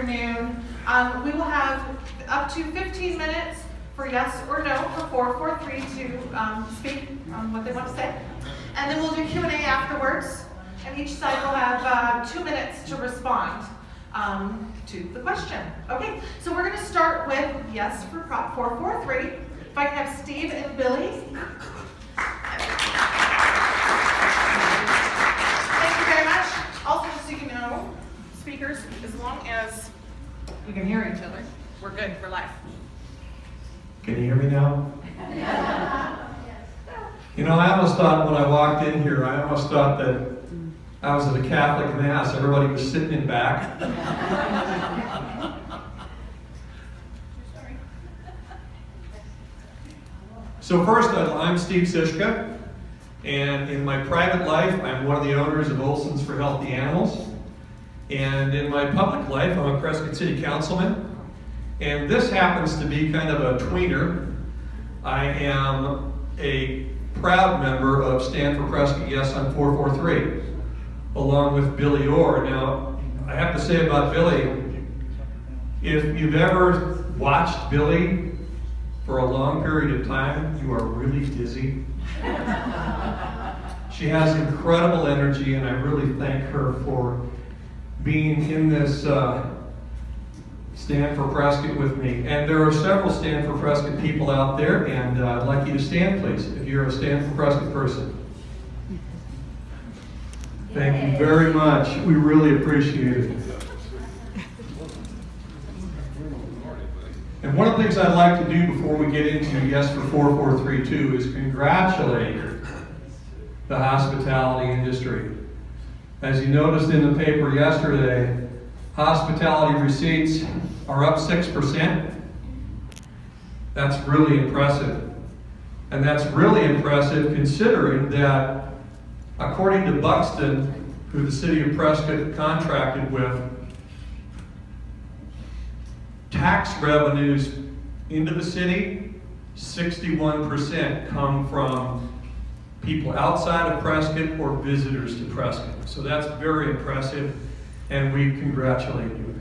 afternoon. We will have up to 15 minutes for yes or no for 443 to speak on what they want to say. And then we'll do Q&A afterwards. And each side will have 2 minutes to respond to the question. Okay, so we're going to start with yes for Prop 443. If I can have Steve and Billy. Thank you very much. Also, just so you know, speakers, as long as you can hear each other, we're good for life. Can you hear me now? You know, I almost thought when I walked in here, I almost thought that I was at a Catholic Mass. Everybody was sitting in back. So first, I'm Steve Sischka, and in my private life, I'm one of the owners of Olson's for Healthy Animals. And in my public life, I'm a Prescott City Councilman. And this happens to be kind of a tweener. I am a proud member of Stand for Prescott Yes on 443, along with Billy Orr. Now, I have to say about Billy, if you've ever watched Billy for a long period of time, you are really dizzy. She has incredible energy, and I really thank her for being in this Stand for Prescott with me. And there are several Stand for Prescott people out there, and I'd like you to stand, please, if you're a Stand for Prescott person. Thank you very much. We really appreciate it. And one of the things I'd like to do before we get into Yes for 4432 is congratulate the hospitality industry. As you noticed in the paper yesterday, hospitality receipts are up 6%. That's really impressive. And that's really impressive considering that, according to Buxton, who the city of Prescott contracted with, tax revenues into the city, 61% come from people outside of Prescott or visitors to Prescott. So that's very impressive, and we congratulate you.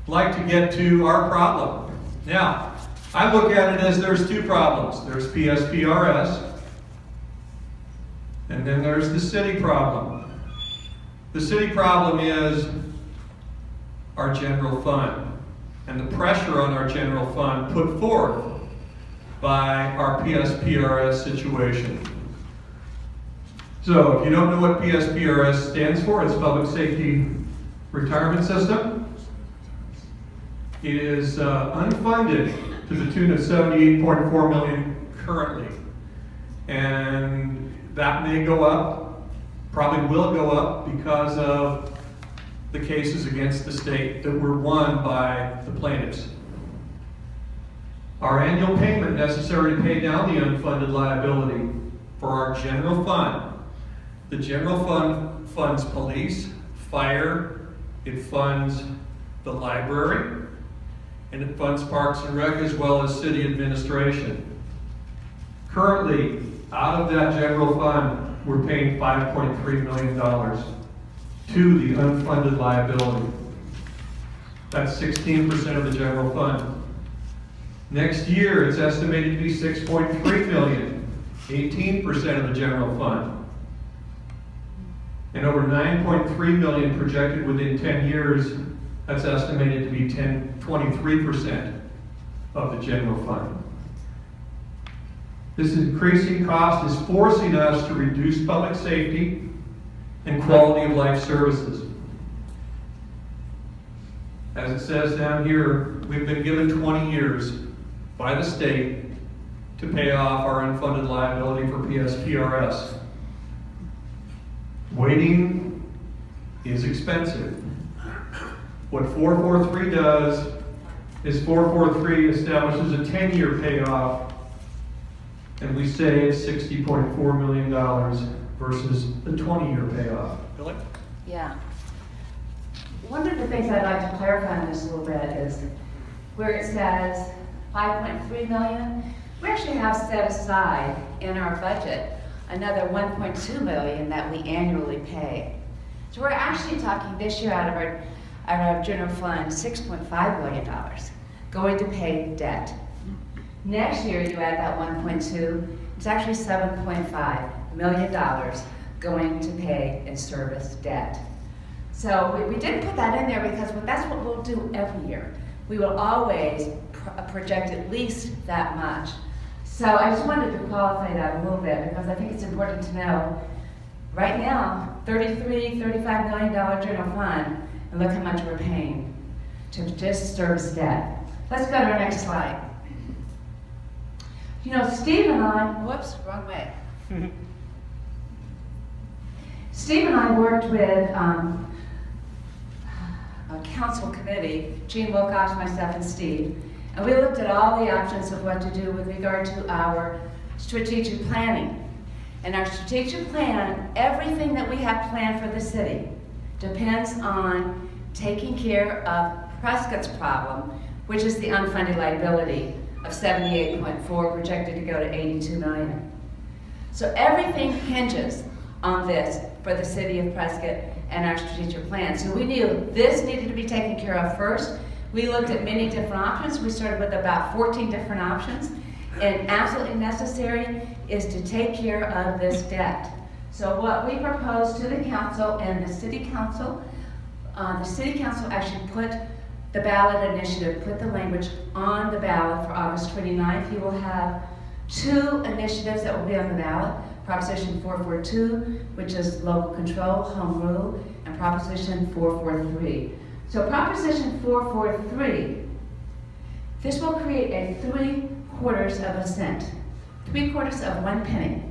I'd like to get to our problem. Now, I look at it as there's two problems. There's PSPRS, and then there's the city problem. The city problem is our general fund and the pressure on our general fund put forth by our PSPRS situation. So if you don't know what PSPRS stands for, it's Public Safety Retirement System. It is unfunded to the tune of $78.4 million currently. And that may go up, probably will go up because of the cases against the state that were won by the plaintiffs. Our annual payment necessary to pay down the unfunded liability for our general fund. The general fund funds police, fire, it funds the library, and it funds Parks and Rec as well as city administration. Currently, out of that general fund, we're paying $5.3 million to the unfunded liability. That's 16% of the general fund. Next year, it's estimated to be $6.3 million, 18% of the general fund. And over $9.3 million projected within 10 years, that's estimated to be 23% of the general fund. This increasing cost is forcing us to reduce public safety and quality of life services. As it says down here, we've been given 20 years by the state to pay off our unfunded liability for PSPRS. Waiting is expensive. What 443 does is 443 establishes a 10-year payoff, and we save $60.4 million versus the 20-year payoff. Billy? Yeah. One of the things I'd like to clarify on this a little bit is where it says $5.3 million, we actually have set aside in our budget another $1.2 million that we annually pay. So we're actually talking this year out of our out of our general fund $6.5 million going to pay debt. Next year, you add that 1.2, it's actually $7.5 million going to pay and service debt. So we didn't put that in there because that's what we'll do every year. We will always project at least that much. So I just wanted to qualify that a little bit because I think it's important to know. Right now, $35 million general fund, and look how much we're paying to just service debt. Let's go to our next slide. You know, Steve and I, whoops, wrong way. Steve and I worked with a council committee, Gene Wilcox, myself, and Steve, and we looked at all the options of what to do with regard to our strategic planning. And our strategic plan, everything that we have planned for the city, depends on taking care of Prescott's problem, which is the unfunded liability of 78.4, projected to go to 82 million. So everything hinges on this for the city of Prescott and our strategic plan. So we knew this needed to be taken care of first. We looked at many different options. We started with about 14 different options, and absolutely necessary is to take care of this debt. So what we proposed to the council and the city council actually put the ballot initiative, put the language on the ballot for August 29th. You will have 2 initiatives that will be on the ballot. Proposition 442, which is local control, home rule, and Proposition 443. So Proposition 443, this will create a 3/4 of a cent, 3/4 of 1 penny.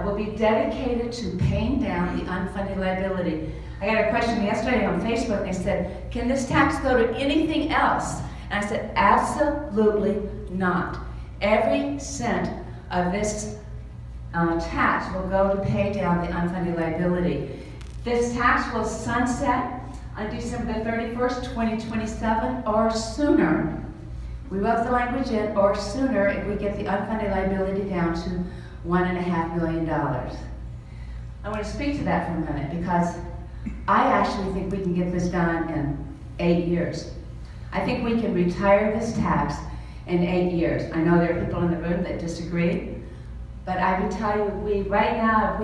Will be dedicated to paying down the unfunded liability. I got a question yesterday on Facebook. They said, can this tax go to anything else? And I said, absolutely not. Every cent of this tax will go to pay down the unfunded liability. This tax will sunset on December the 31st, 2027 or sooner. We wrote the language in, or sooner, if we get the unfunded liability down to $1.5 million. I want to speak to that for a minute because I actually think we can get this done in 8 years. I think we can retire this tax in 8 years. I know there are people in the room that disagree, but I can tell you, right now,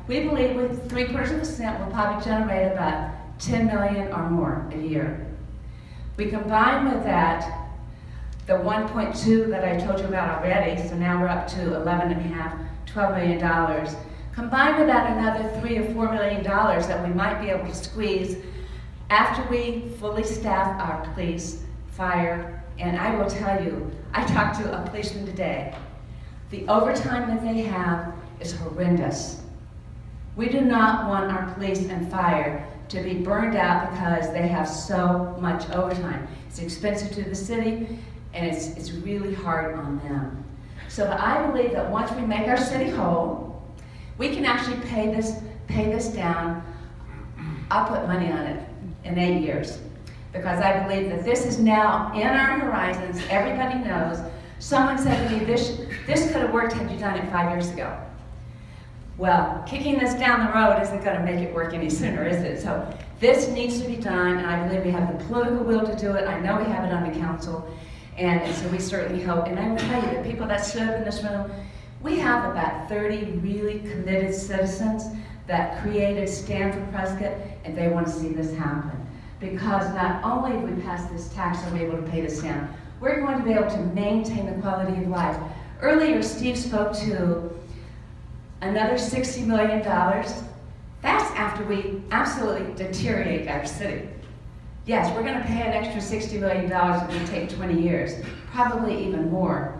we believe with 3/4 of a cent, we'll probably generate about 10 million or more a year. We combine with that the 1.2 that I told you about already, so now we're up to $11.5, $12 million. Combine with that another $3 or $4 million that we might be able to squeeze after we fully staff our police, fire, and I will tell you, I talked to a policeman today. The overtime that they have is horrendous. We do not want our police and fire to be burned out because they have so much overtime. It's expensive to the city, and it's really hard on them. So I believe that once we make our city whole, we can actually pay this down. I'll put money on it in 8 years, because I believe that this is now in our horizons. Everybody knows. Someone said to me, this could have worked had you done it 5 years ago. Well, kicking this down the road isn't going to make it work any sooner, is it? So this needs to be done, and I believe we have the political will to do it. I know we have it on the council, and so we certainly hope. And I will tell you, the people that stood up in this room, we have about 30 really committed citizens that created Stand for Prescott, and they want to see this happen. Because not only if we pass this tax are we able to pay this down, we're going to be able to maintain the quality of life. Earlier, Steve spoke to another $60 million. That's after we absolutely deteriorate our city. Yes, we're going to pay an extra $60 million if we take 20 years, probably even more.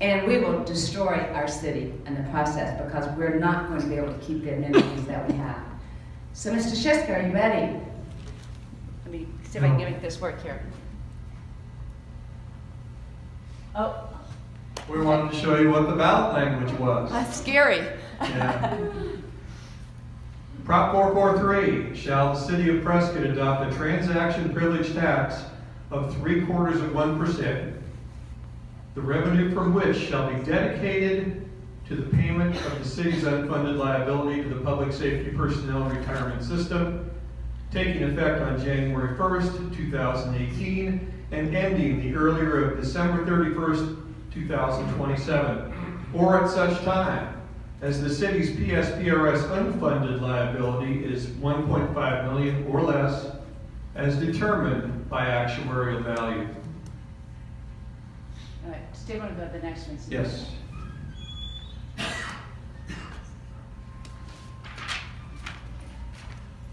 And we will destroy our city in the process because we're not going to be able to keep the amenities that we have. So, Mr. Shiska, are you ready? Let me see if I can make this work here. Oh. We wanted to show you what the ballot language was. That's scary. Yeah. Prop 443, shall the city of Prescott adopt a transaction privilege tax of 3/4 of 1%, the revenue from which shall be dedicated to the payment of the city's unfunded liability to the public safety personnel retirement system, taking effect on January 1st, 2018, and ending the earlier of December 31st, 2027, or at such time as the city's PSPRS unfunded liability is $1.5 million or less, as determined by actuarial value. All right, Steve, want to go to the next one? Steve? Yes.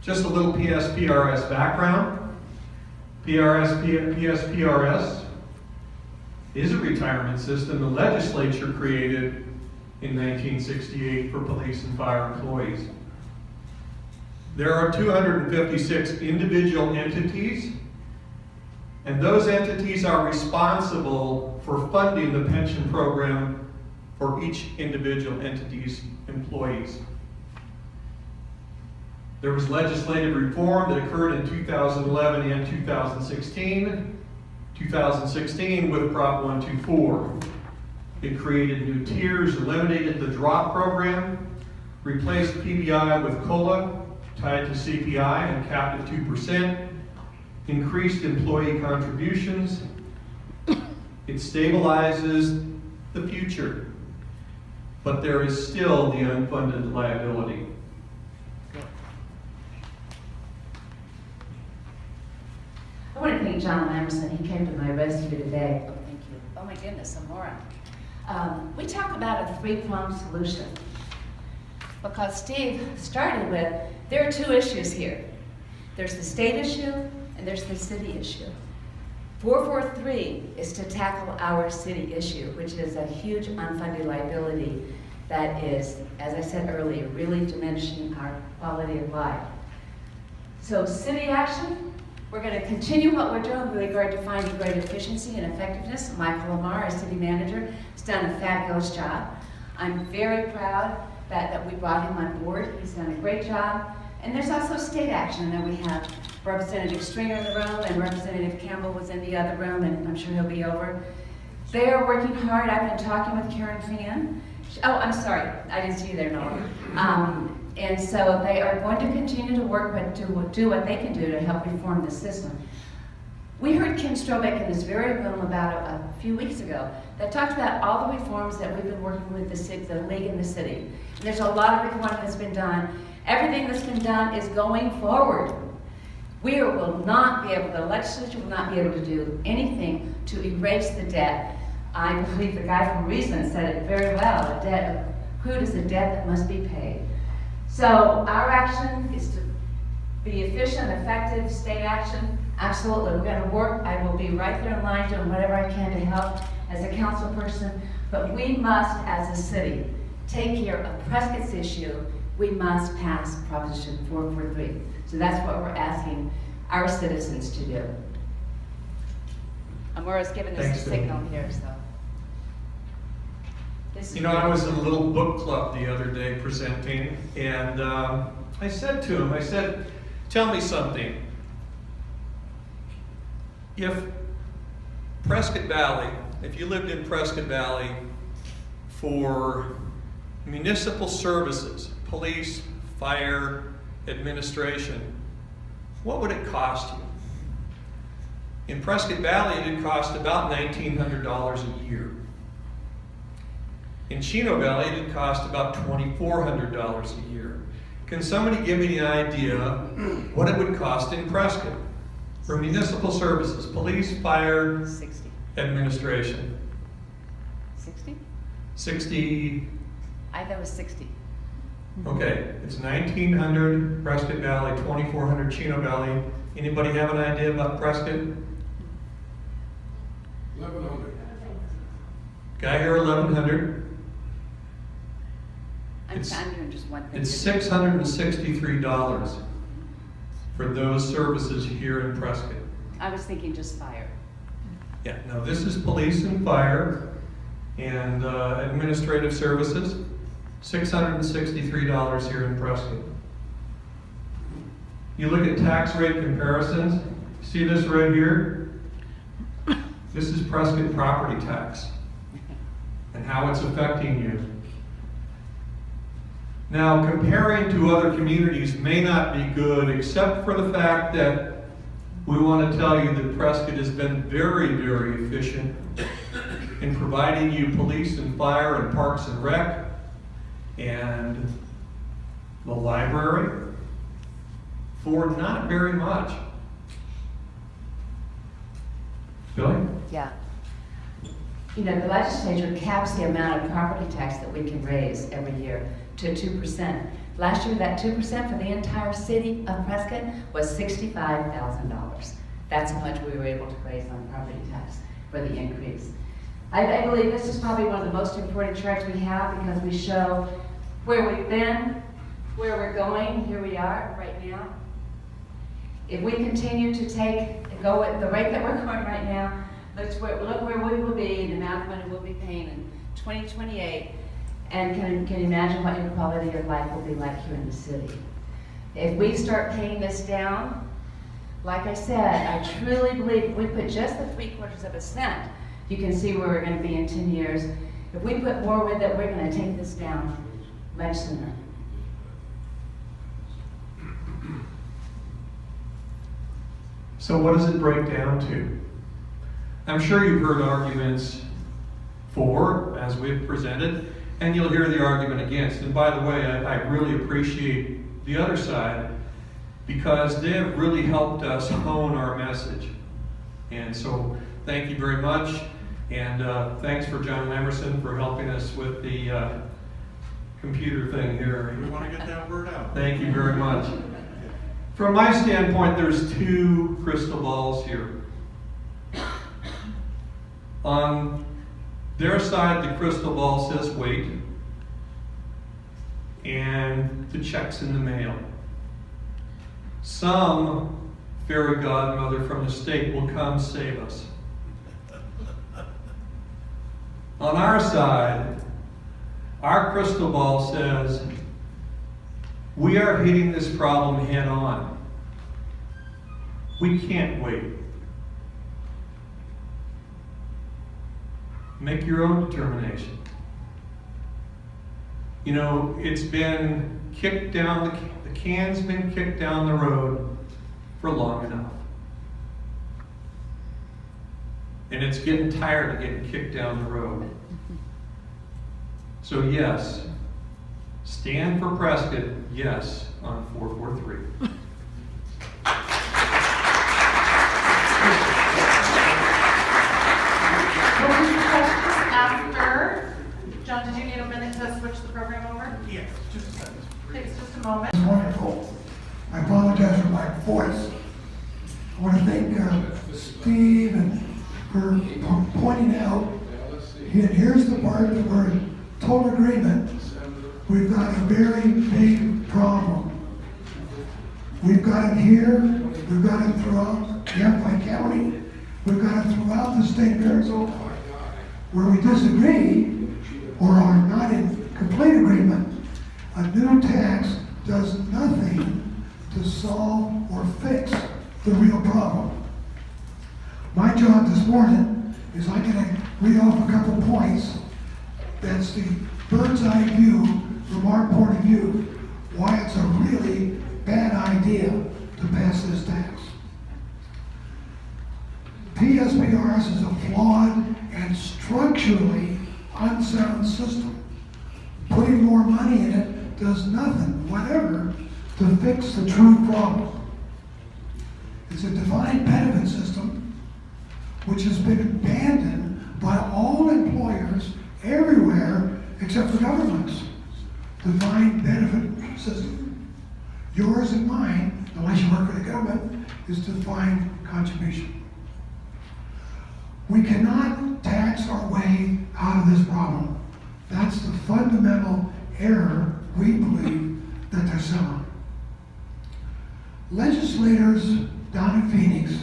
Just a little PSPRS background. PSPRS is a retirement system the legislature created in 1968 for police and fire employees. There are 256 individual entities, and those entities are responsible for funding the pension program for each individual entity's employees. There was legislative reform that occurred in 2011 and 2016. 2016 with Prop 124. It created new tiers, eliminated the drop program, replaced PBI with COLA tied to CPI and capped at 2%, increased employee contributions. It stabilizes the future, but there is still the unfunded liability. I want to thank John Lamerson. He came to my rescue today. Oh, thank you. Oh my goodness, I'm Laura. We talk about a three-pronged solution because Steve started with, there are two issues here. There's the state issue and there's the city issue. 443 is to tackle our city issue, which is a huge unfunded liability that is, as I said earlier, really diminishing our quality of life. So city action, we're going to continue what we're doing with regard to finding great efficiency and effectiveness. Michael Lamar, our city manager, has done a fabulous job. I'm very proud that we brought him on board. He's done a great job. And there's also state action. And we have Representative Stringer in the room, and Representative Campbell was in the other room, and I'm sure he'll be over. They are working hard. I've been talking with Karen Fan. Oh, I'm sorry. I didn't see you there, Noah. And so they are going to continue to work with, to do what they can do to help reform the system. We heard Ken Strobeck in this very room about a few weeks ago that talked about all the reforms that we've been working with the league in the city. And there's a lot of reform that's been done. Everything that's been done is going forward. We will not be able, the legislature will not be able to do anything to erase the debt. I believe the guy from Reason said it very well. A debt, crude is a debt that must be paid. So our action is to be efficient, effective, state action. Absolutely, we're going to work. I will be right there in line doing whatever I can to help as a council person. But we must, as a city, take care of Prescott's issue. We must pass Proposition 443. So that's what we're asking our citizens to do. Amura's giving us a signal here, so. You know, I was in a little book club the other day presenting, and I said to him, I said, tell me something. If Prescott Valley, if you lived in Prescott Valley for municipal services, police, fire, administration, what would it cost you? In Prescott Valley, it would cost about $1,900 a year. In Chino Valley, it would cost about $2,400 a year. Can somebody give me an idea what it would cost in Prescott for municipal services, police, fire, 60. administration? 60? 60. I thought it was 60. Okay, it's 1,900 Prescott Valley, 2,400 Chino Valley. Anybody have an idea about Prescott? 1,100. Guy here, 1,100. I'm doing just one thing. It's $663 for those services here in Prescott. I was thinking just fire. Yeah, no, this is police and fire and administrative services. $663 here in Prescott. You look at tax rate comparisons. See this right here? This is Prescott property tax and how it's affecting you. Now, comparing to other communities may not be good, except for the fact that we want to tell you that Prescott has been very, very efficient in providing you police and fire and parks and rec and the library for not very much. Billy? Yeah. You know, the legislature caps the amount of property tax that we can raise every year to 2%. Last year, that 2% for the entire city of Prescott was $65,000. That's how much we were able to raise on property tax for the increase. I believe this is probably one of the most important charts we have because we show where we've been, where we're going, here we are right now. If we continue to go at the rate that we're going right now, look where we will be, the amount of money we'll be paying in 2028, and can you imagine what your quality of life will be like here in the city. If we start paying this down, like I said, I truly believe if we put just the 0.75%, you can see where we're going to be in 10 years. If we put more with it, we're going to take this down much sooner. So what does it break down to? I'm sure you've heard arguments for, as we've presented, and you'll hear the argument against. And by the way, I really appreciate the other side because they have really helped us hone our message. And so thank you very much. And thanks for John Emerson for helping us with the computer thing here. We want to get that word out. Thank you very much. From my standpoint, there's two crystal balls here. On their side, the crystal ball says wait, and the check's in the mail. Some fairy godmother from the state will come save us. On our side, our crystal ball says we are hitting this problem head on. We can't wait. Make your own determination. You know, it's been kicked down, the can's been kicked down the road for long enough. And it's getting tired of getting kicked down the road. So yes, stand for Prescott, yes, on 443. John, did you need a minute to switch the program over? Yeah, just a second. Takes just a moment. It's wonderful. I apologize for my voice. I want to thank Steve and for pointing out, here's the part that we're in total agreement. We've got a very big problem. We've got it here, we've got it throughout Yavapai County, we've got it throughout the state of Arizona. Where we disagree, or are not in complete agreement, a new tax does nothing to solve or fix the real problem. My job this morning is I'm going to read off a couple points. That's the bird's eye view from our point of view, why it's a really bad idea to pass this tax. PSPRS is a flawed and structurally unsound system. Putting more money in it does nothing, whatever, to fix the true problem. It's a defined benefit system which has been abandoned by all employers everywhere except for governments. Defined benefit system. Yours and mine, unless you work for the government, is defined contribution. We cannot tax our way out of this problem. That's the fundamental error we believe that they're selling. Legislators down in Phoenix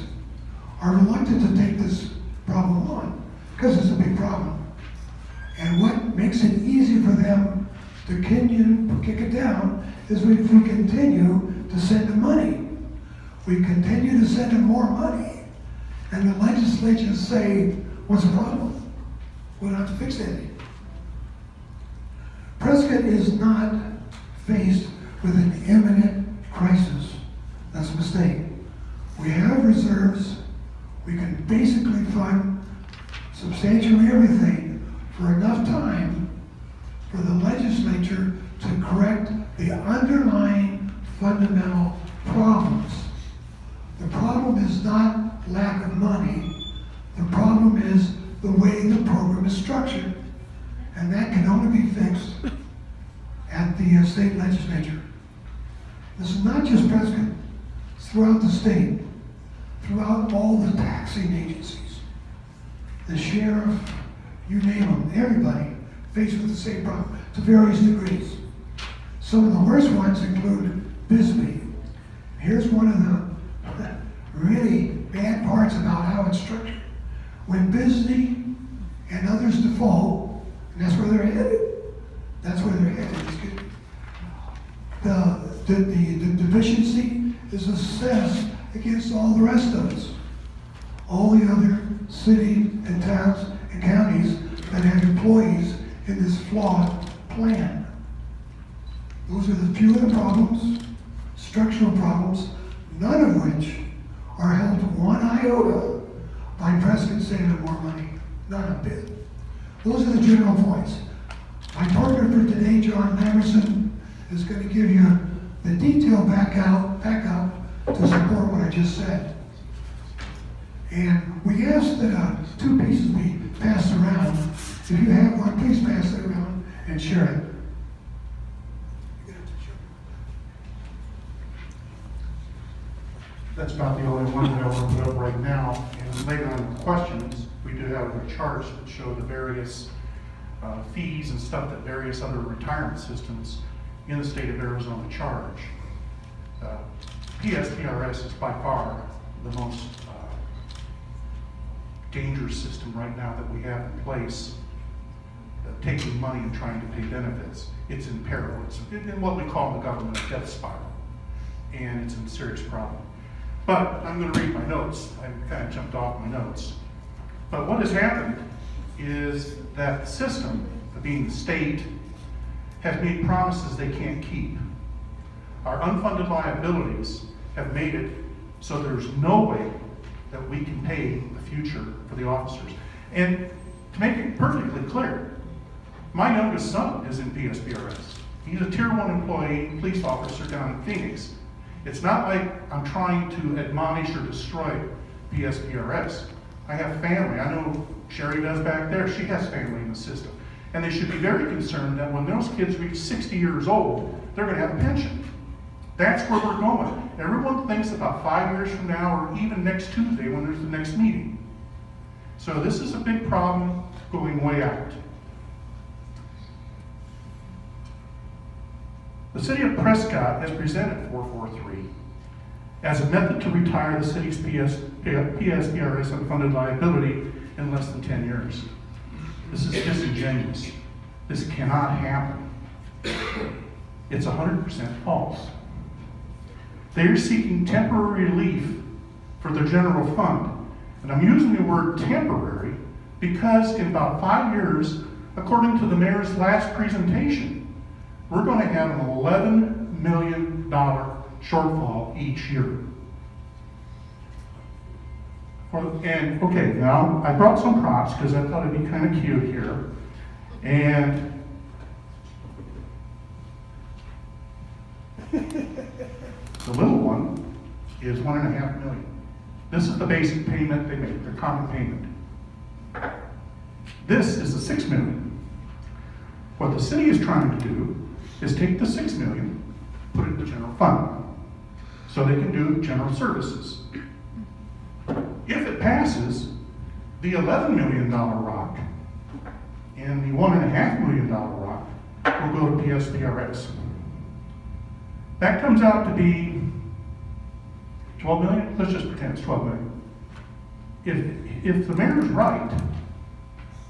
are reluctant to take this problem on because it's a big problem. And what makes it easy for them to kick it down is if we continue to send them money. We continue to send them more money. And the legislatures say, what's the problem? We don't have to fix anything. Prescott is not faced with an imminent crisis. That's a mistake. We have reserves. We can basically fund substantially everything for enough time for the legislature to correct the underlying fundamental problems. The problem is not lack of money. The problem is the way the program is structured. And that can only be fixed at the state legislature. This is not just Prescott. It's throughout the state, throughout all the taxing agencies, the sheriff, you name them, everybody faced with the same problem to various degrees. Some of the worst ones include Bisbee. Here's one of the really bad parts about how it's structured. When Bisbee and others default, and that's where they're headed. That's where they're headed. The deficiency is assessed against all the rest of us. All the other cities and towns and counties that have employees in this flawed plan. Those are the few of the problems, structural problems, none of which are held to one iota by Prescott saving more money. Not a bit. Those are the general points. My partner for today, John Mamerson, is going to give you the detail back up to support what I just said. And we asked that 2 pieces be passed around. If you have one, please pass it around and share it. That's about the only one that I want to put up right now. And later on in the questions, we do have a charts that show the various fees and stuff that various other retirement systems in the state of Arizona charge. PSPRS is by far the most dangerous system right now that we have in place, taking money and trying to pay benefits. It's in peril. It's in what we call in the government a death spiral, and it's a serious problem. But I'm going to read my notes. I kind of jumped off my notes. But what has happened is that the system, being the state, has made promises they can't keep. Our unfunded liabilities have made it so there's no way that we can pay the future for the officers. And to make it perfectly clear, my youngest son is in PSPRS. He's a Tier 1 employee, police officer down in Phoenix. It's not like I'm trying to admonish or destroy PSPRS. I have family. I know Sherry does back there. She has family in the system. And they should be very concerned that when those kids reach 60 years old, they're going to have a pension. That's where we're going. Everyone thinks about 5 years from now or even next Tuesday when there's the next meeting. So this is a big problem going way out. The city of Prescott has presented 443 as a method to retire the city's PSPRS unfunded liability in less than 10 years. This is disingenuous. This cannot happen. It's 100% false. They are seeking temporary relief for their general fund. And I'm using the word temporary because in about 5 years, according to the mayor's last presentation, we're going to have an $11 million shortfall each year. And okay, now I brought some props because I thought it'd be kind of cute here. And the little one is $1.5 million. This is the basic payment they make, their common payment. This is the $6 million. What the city is trying to do is take the $6 million, put it in the general fund, so they can do general services. If it passes, the $11 million rock and the $1.5 million rock will go to PSPRS. That comes out to be 12 million? Let's just pretend it's 12 million. If the mayor's right,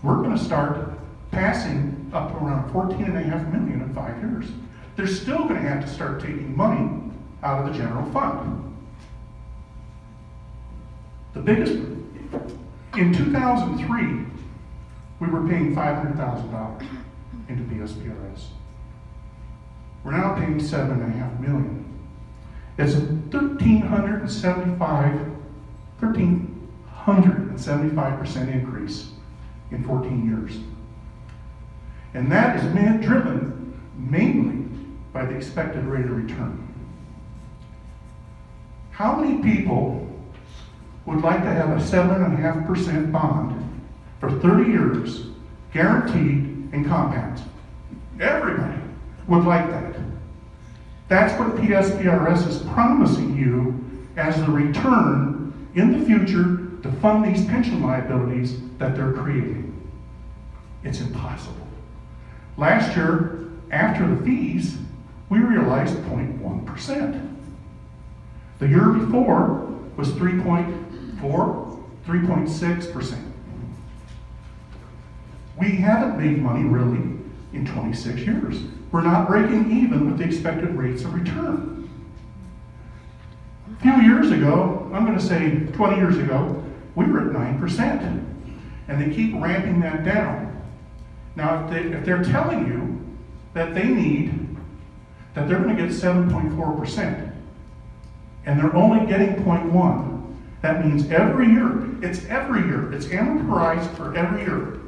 we're going to start passing up to around 14.5 million in 5 years. They're still going to have to start taking money out of the general fund. The biggest, in 2003, we were paying $500,000 into PSPRS. We're now paying $7.5 million. It's a 1,375% increase in 14 years. And that is driven mainly by the expected rate of return. How many people would like to have a 7.5% bond for 30 years, guaranteed and compound? Everybody would like that. That's what PSPRS is promising you as the return in the future to fund these pension liabilities that they're creating. It's impossible. Last year, after the fees, we realized 0.1%. The year before was 3.6%. We haven't made money really in 26 years. We're not breaking even with the expected rates of return. A few years ago, I'm going to say 20 years ago, we were at 9%. And they keep ramping that down. Now, if they're telling you that they're going to get 7.4%, and they're only getting 0.1, that means every year, it's amortized for every year.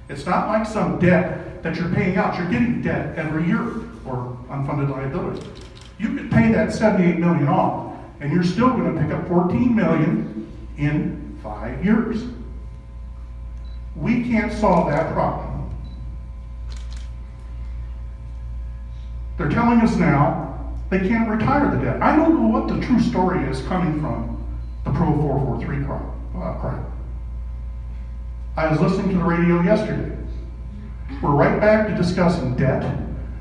It's not like some debt that you're paying out. You're getting debt every year, or unfunded liability. You could pay that $78 million off, and you're still going to pick up $14 million in 5 years. We can't solve that problem. They're telling us now they can't retire the debt. I don't know what the true story is coming from the Pro 443 crime. I was listening to the radio yesterday. We're right back to discussing debt.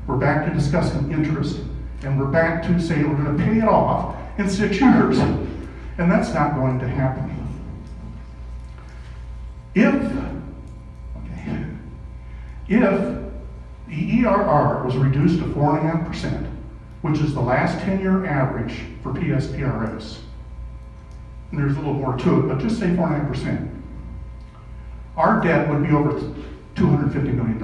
We're back to discussing interest. And we're back to saying we're going to pay it off in 6 years. And that's not going to happen. If the ERR was reduced to 4.5%, which is the last 10-year average for PSPRS, and there's a little more to it, but just say 4.5%, our debt would be over $250 million.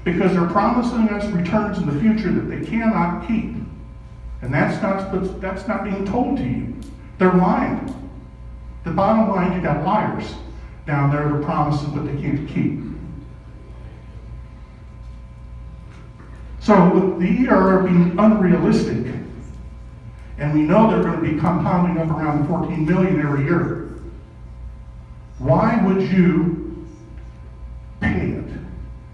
Because they're promising us returns in the future that they cannot keep. And that's not being told to you. They're lying. The bottom line, you got liars down there who are promising what they can't keep. So with the ERR being unrealistic, and we know they're going to be compounding up around 14 million every year, why would you pay it?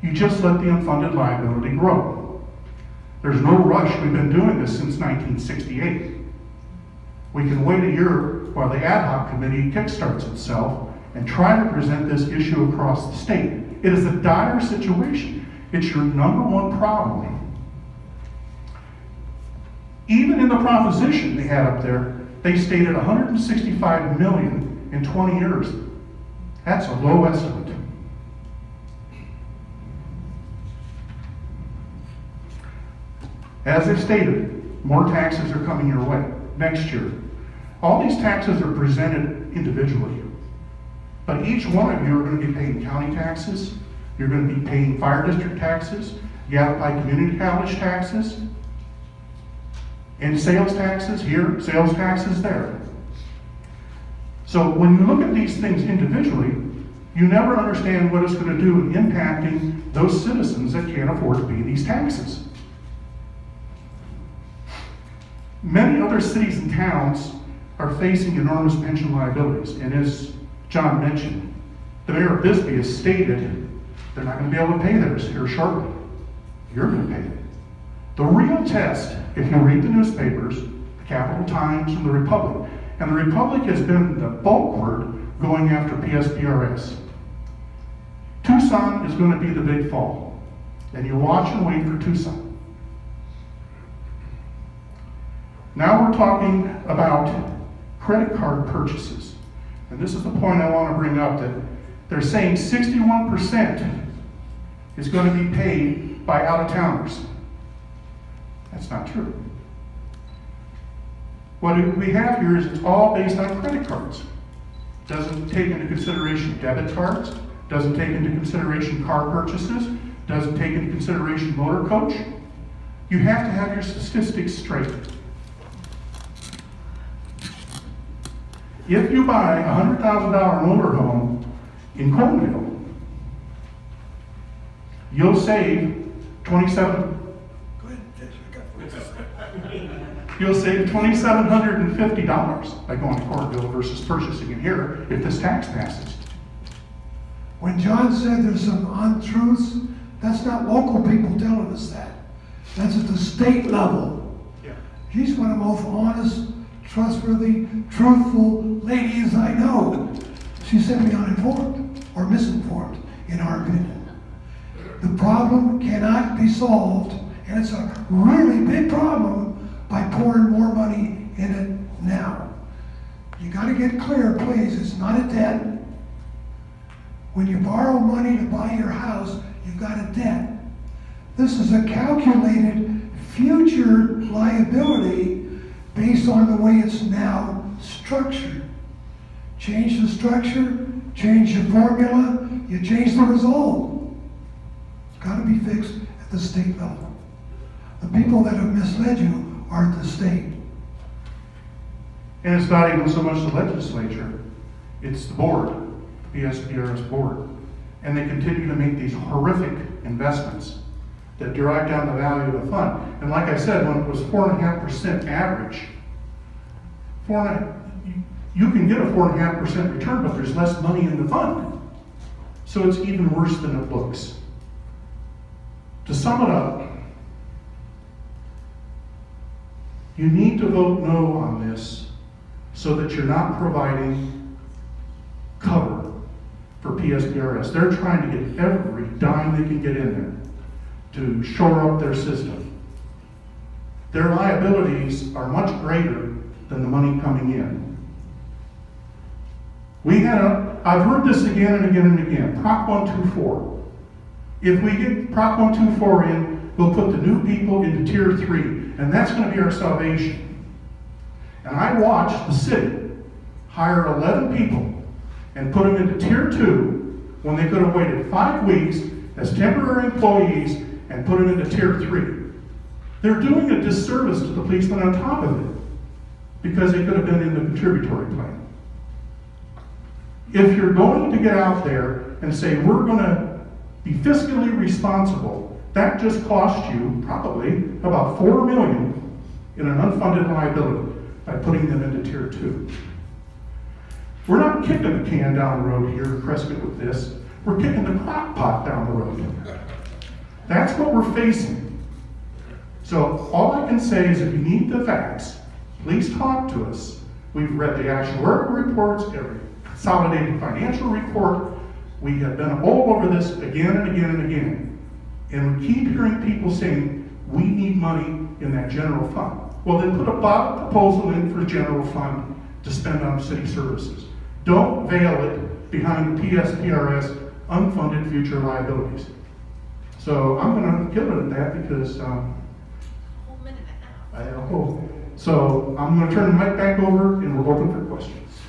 You just let the unfunded liability grow. There's no rush. We've been doing this since 1968. We can wait a year while the ad hoc committee kickstarts itself and try to present this issue across the state. It is a dire situation. It's your number one problem. Even in the proposition they had up there, they stated 165 million in 20 years. That's a low estimate. As I stated, more taxes are coming your way next year. All these taxes are presented individually. But each one of you are going to be paying county taxes, you're going to be paying fire district taxes, Yavapai community college taxes, and sales taxes here, sales taxes there. So when you look at these things individually, you never understand what it's going to do in impacting those citizens that can't afford to pay these taxes. Many other cities and towns are facing enormous pension liabilities, and as John mentioned, the mayor of Bisbee has stated they're not going to be able to pay theirs here shortly. You're going to pay it. The real test, if you read the newspapers, the Capital Times and the Republic, and the Republic has been the bulk word going after PSPRS. Tucson is going to be the big fall, and you watch and wait for Tucson. Now we're talking about credit card purchases. And this is the point I want to bring up, that they're saying 61% is going to be paid by out-of-towners. That's not true. What we have here is it's all based on credit cards. Doesn't take into consideration debit cards, doesn't take into consideration car purchases, doesn't take into consideration motor coach. You have to have your statistics straight. If you buy a $100,000 motorhome in Cornville, you'll save You'll save $2,750 by going to Cornville versus purchasing it here if this tax passes. When John said there's some untruths, that's not local people telling us that. That's at the state level. Yeah. She's one of the most honest, trustworthy, truthful ladies I know. She's simply uninformed or misinformed, in our opinion. The problem cannot be solved, and it's a really big problem, by pouring more money in it now. You gotta get clear, please, it's not a debt. When you borrow money to buy your house, you've got a debt. This is a calculated future liability based on the way it's now structured. Change the structure, change the formula, you change the result. It's gotta be fixed at the state level. The people that have misled you are at the state. And it's not even so much the legislature, it's the board, PSPRS board. And they continue to make these horrific investments that drive down the value of the fund. And like I said, when it was 4.5% average, you can get a 4.5% return, but there's less money in the fund. So it's even worse than it looks. To sum it up, you need to vote no on this so that you're not providing cover for PSPRS. They're trying to get every dime they can get in there to shore up their system. Their liabilities are much greater than the money coming in. I've heard this again and again and again, Prop 124. If we get Prop 124 in, we'll put the new people into Tier 3, and that's going to be our salvation. And I watched the city hire 11 people and put them into Tier 2 when they could have waited 5 weeks as temporary employees and put them into Tier 3. They're doing a disservice to the policemen on top of it because they could have been in the contributory plan. If you're going to get out there and say, we're going to be fiscally responsible, that just cost you probably about $4 million in an unfunded liability by putting them into Tier 2. We're not kicking the can down the road here in Prescott with this. We're kicking the crock pot down the road. That's what we're facing. So all I can say is if you need the facts, please talk to us. We've read the actuarial reports, every consolidated financial report. We have been all over this again and again and again. And we keep hearing people saying, we need money in that general fund. Well, then put a bottom proposal in for a general fund to spend on city services. Don't veil it behind the PSPRS unfunded future liabilities. So I'm going to kill it at that because Whole minute and a half. I hope. So I'm going to turn the mic back over and we're open for questions.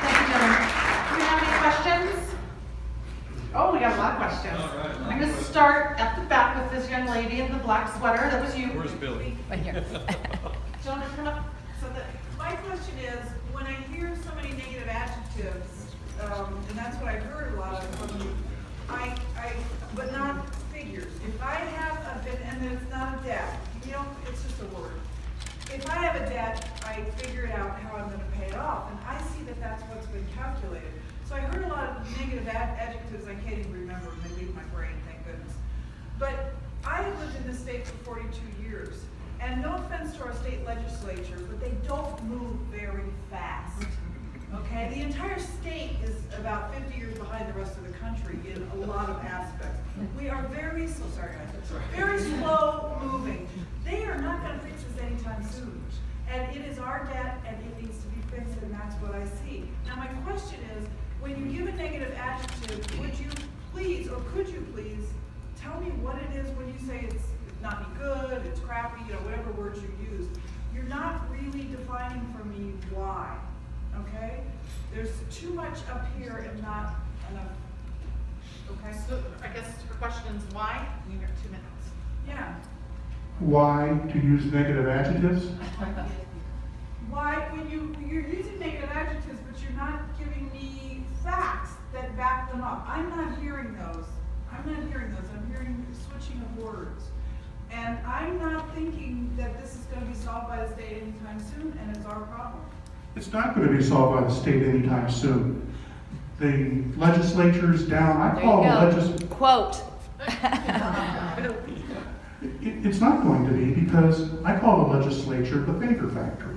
Thank you, gentlemen. Do we have any questions? Oh, we got a lot of questions. All right. I'm going to start at the back with this young lady in the black sweater. That was you. Where's Billy? Right here. Do you want to come up? My question is, when I hear so many negative adjectives, and that's what I've heard a lot of from you, but not figures. If I have a debt, and it's not a debt, it's just a word. If I have a debt, I figure it out how I'm going to pay it off, and I see that that's what's been calculated. So I heard a lot of negative adjectives I can't even remember, they leave my brain, thank goodness. But I have lived in this state for 42 years. And no offense to our state legislature, but they don't move very fast. Okay? The entire state is about 50 years behind the rest of the country in a lot of aspects. We are very slow moving. They are not going to fix this anytime soon. And it is our debt and it needs to be fixed, and that's what I see. Now my question is, when you give a negative adjective, would you please, or could you please, tell me what it is when you say it's not any good, it's crappy, whatever words you use. You're not really defining for me why, okay? There's too much up here and not enough. Okay? So I guess your question is why? You got 2 minutes. Yeah. Why to use negative adjectives? Why, when you're using negative adjectives, but you're not giving me facts that back them up. I'm not hearing those. I'm hearing switching of words. And I'm not thinking that this is gonna be solved by the state anytime soon, and it's our problem. It's not going to be solved by the state anytime soon. The legislature's down, I There call the you go. legislature. Quote. It's not going to be, because I call the legislature the favor factory.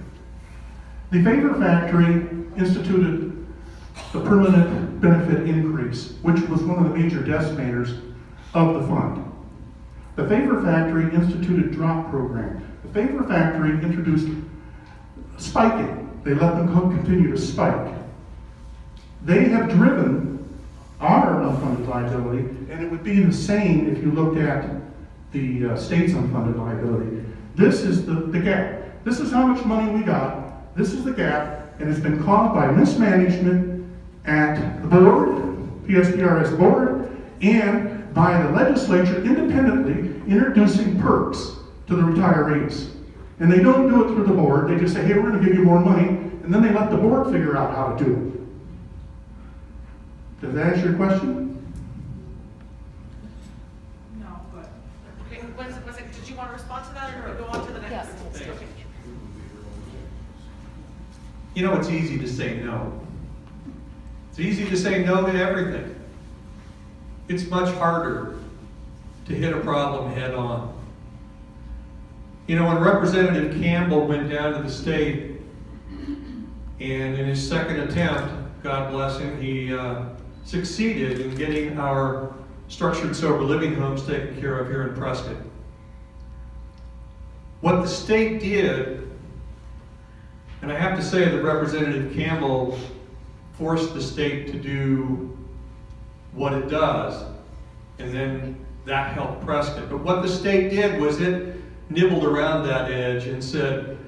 The favor factory instituted the permanent benefit increase, which was one of the major decimators of the fund. The favor factory instituted drop program. The favor factory introduced spiking. They let them continue to spike. They have driven our unfunded liability, and it would be the same if you looked at the state's unfunded liability. This is the gap. This is how much money we got. This is the gap, and it's been caused by mismanagement at the board, PSPRS board, and by the legislature independently introducing perks to the retirees. And they don't do it through the board. They just say, hey, we're going to give you more money, and then they let the board figure out how to do it. Does that answer your question? No, but. Okay, did you want to respond to that or go on to the next? Yes. Okay. You know, it's easy to say no. It's easy to say no to everything. It's much harder to hit a problem head on. You know, when Representative Campbell went down to the state, and in his second attempt, God bless him, he succeeded in getting our structured sober living homes taken care of here in Prescott. What the state did, and I have to say that Representative Campbell forced the state to do what it does, and then that helped Prescott. But what the state did was it nibbled around that edge and said,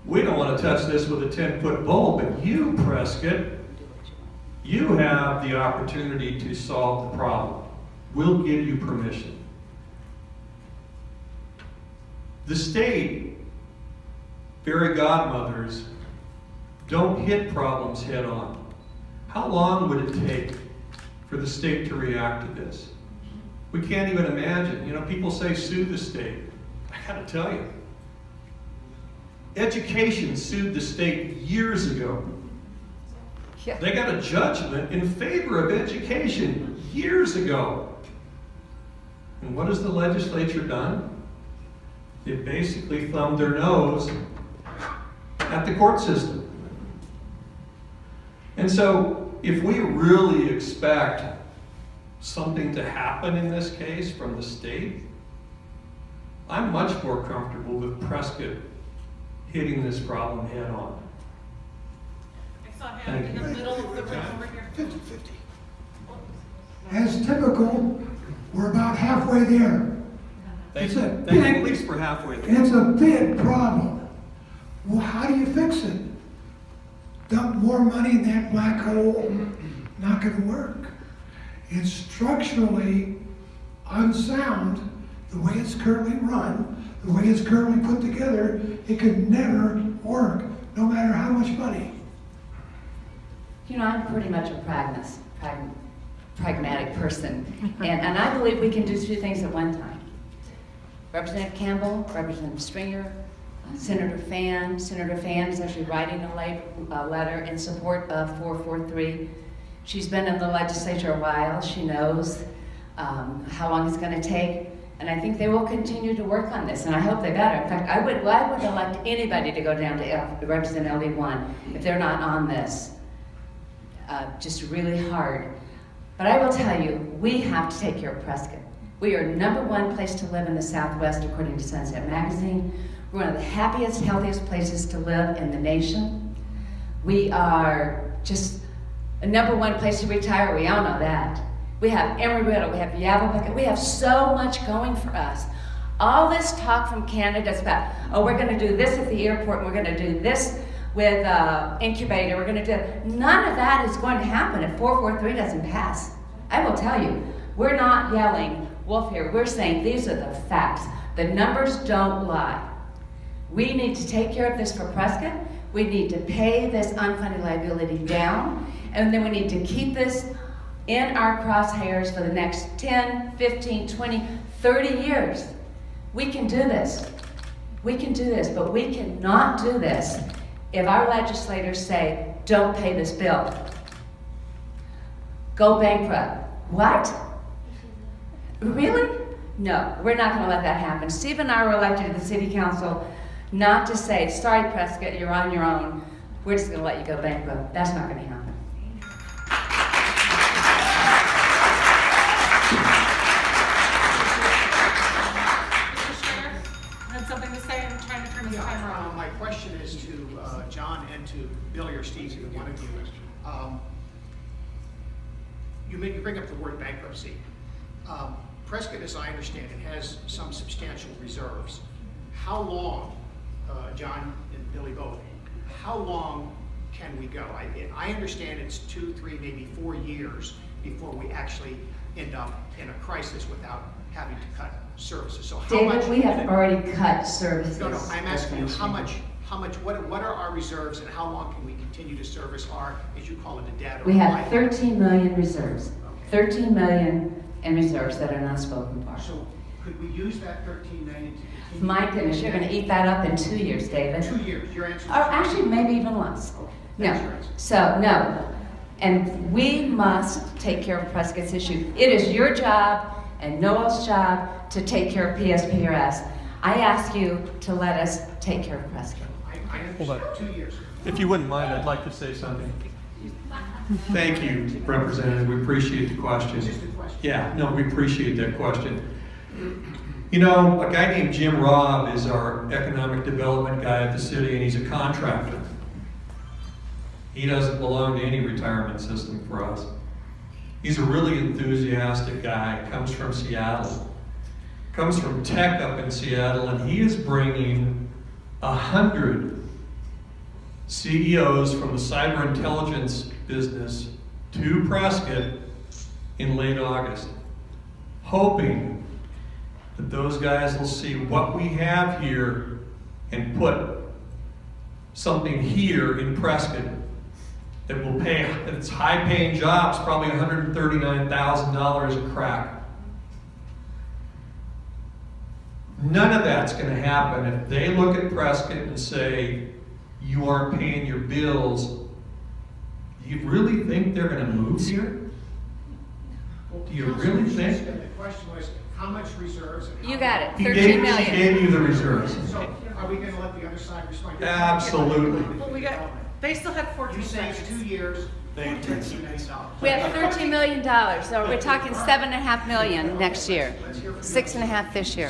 we don't want to touch this with a 10-foot pole, but you, Prescott, you have the opportunity to solve the problem. We'll give you permission. The state, fairy godmothers, don't hit problems head on. How long would it take for the state to react to this? We can't even imagine. You know, people say sue the state. I gotta tell you, education sued the state years ago. Yeah. They got a judgment in favor of education years ago. And what has the legislature done? They basically thumbed their nose at the court system. And so, if we really expect something to happen in this case from the state, I'm much more comfortable with Prescott hitting this problem head on. I saw him in the middle of the room over here. 50-50. As typical, we're about halfway there. Thank It's you. a Thank you. big- At least we're halfway there. It's a big problem. Well, how do you fix it? Dump more money in that black hole? Not gonna work. It's structurally unsound, the way it's currently run, the way it's currently put together. It could never work, no matter how much money. You know, I'm pretty much a pragmatic person, and I believe we can do two things at one time. Representative Campbell, Representative Stringer, Senator Fan. Senator Fan is actually writing a letter in support of 443. She's been in the legislature a while. She knows how long it's going to take, and I think they will continue to work on this, and I hope they better. In fact, I would elect anybody to go down to represent LD1 if they're not on this. Just really hard. But I will tell you, we have to take care of Prescott. We are #1 place to live in the Southwest, according to Sunset Magazine. We're one of the happiest, healthiest places to live in the nation. We are just a #1 place to retire. We all know that. We have Embry-Riddle, we have Yavapai, we have so much going for us. All this talk from Canada is about, oh, we're going to do this at the airport, and we're going to do this with incubator, we're going to do, none of that is going to happen if 443 doesn't pass. I will tell you, we're not yelling wolf here. We're saying these are the facts. The numbers don't lie. We need to take care of this for Prescott. We need to pay this unfunded liability down, and then we need to keep this in our crosshairs for the next 10, 15, 20, 30 years. We can do this. We can do this, but we cannot do this if our legislators say, don't pay this bill. Go bankrupt. What? Really? No, we're not going to let that happen. Steve and I were elected to the city council not to say, sorry, Prescott, you're on your own. We're just going to let you go bankrupt. That's not going to happen. Mr. Stringer, had something to say? I'm trying to turn this timer on. My question is to John and to Billy or Steve, either one of you. You bring up the word bankruptcy. Prescott, as I understand it, has some substantial reserves. How long, John and Billy both, how long can we go? I understand it's 2, 3, maybe 4 years before we actually end up in a crisis without having to cut services. So how much? David, we have already cut services. No, I'm asking you, how much, what are our reserves and how long can we continue to service our, as you call it, the debt? Or We have life? 13 million reserves. 13 million in reserves that are not spoken for. So could we use that 13 million to continue? My goodness, you're going to eat that up in 2 years, David. 2 years, your answer is Or actually, maybe even less. That's No. right. So, no. And we must take care of Prescott's issue. It is your job and Noel's job to take care of PSPRS. I ask you to let us take care of Prescott. I understand, 2 years. If you wouldn't mind, I'd like to say something. Thank you, Representative. We appreciate the question. Just a question. Yeah, no, we appreciate that question. You know, a guy named Jim Robb is our economic development guy at the city, and he's a contractor. He doesn't belong to any retirement system for us. He's a really enthusiastic guy, comes from Seattle, comes from tech up in Seattle, and he is bringing 100 CEOs from the cyber intelligence business to Prescott in late August, hoping that those guys will see what we have here and put something here in Prescott that will pay, that it's high-paying jobs, probably $139,000 a crack. None of that's going to happen if they look at Prescott and say, you aren't paying your bills. Do you really think they're going to move here? Do you really think? The question was, how much reserves? And how You got it, He 13 gave million. you the reserves. So are we going to let the other side respond? Absolutely. Well, they still had 14 You say it's seconds. 2 years, $13 million. We have $13 million, so we're talking $7.5 million next year. 6.5 this year.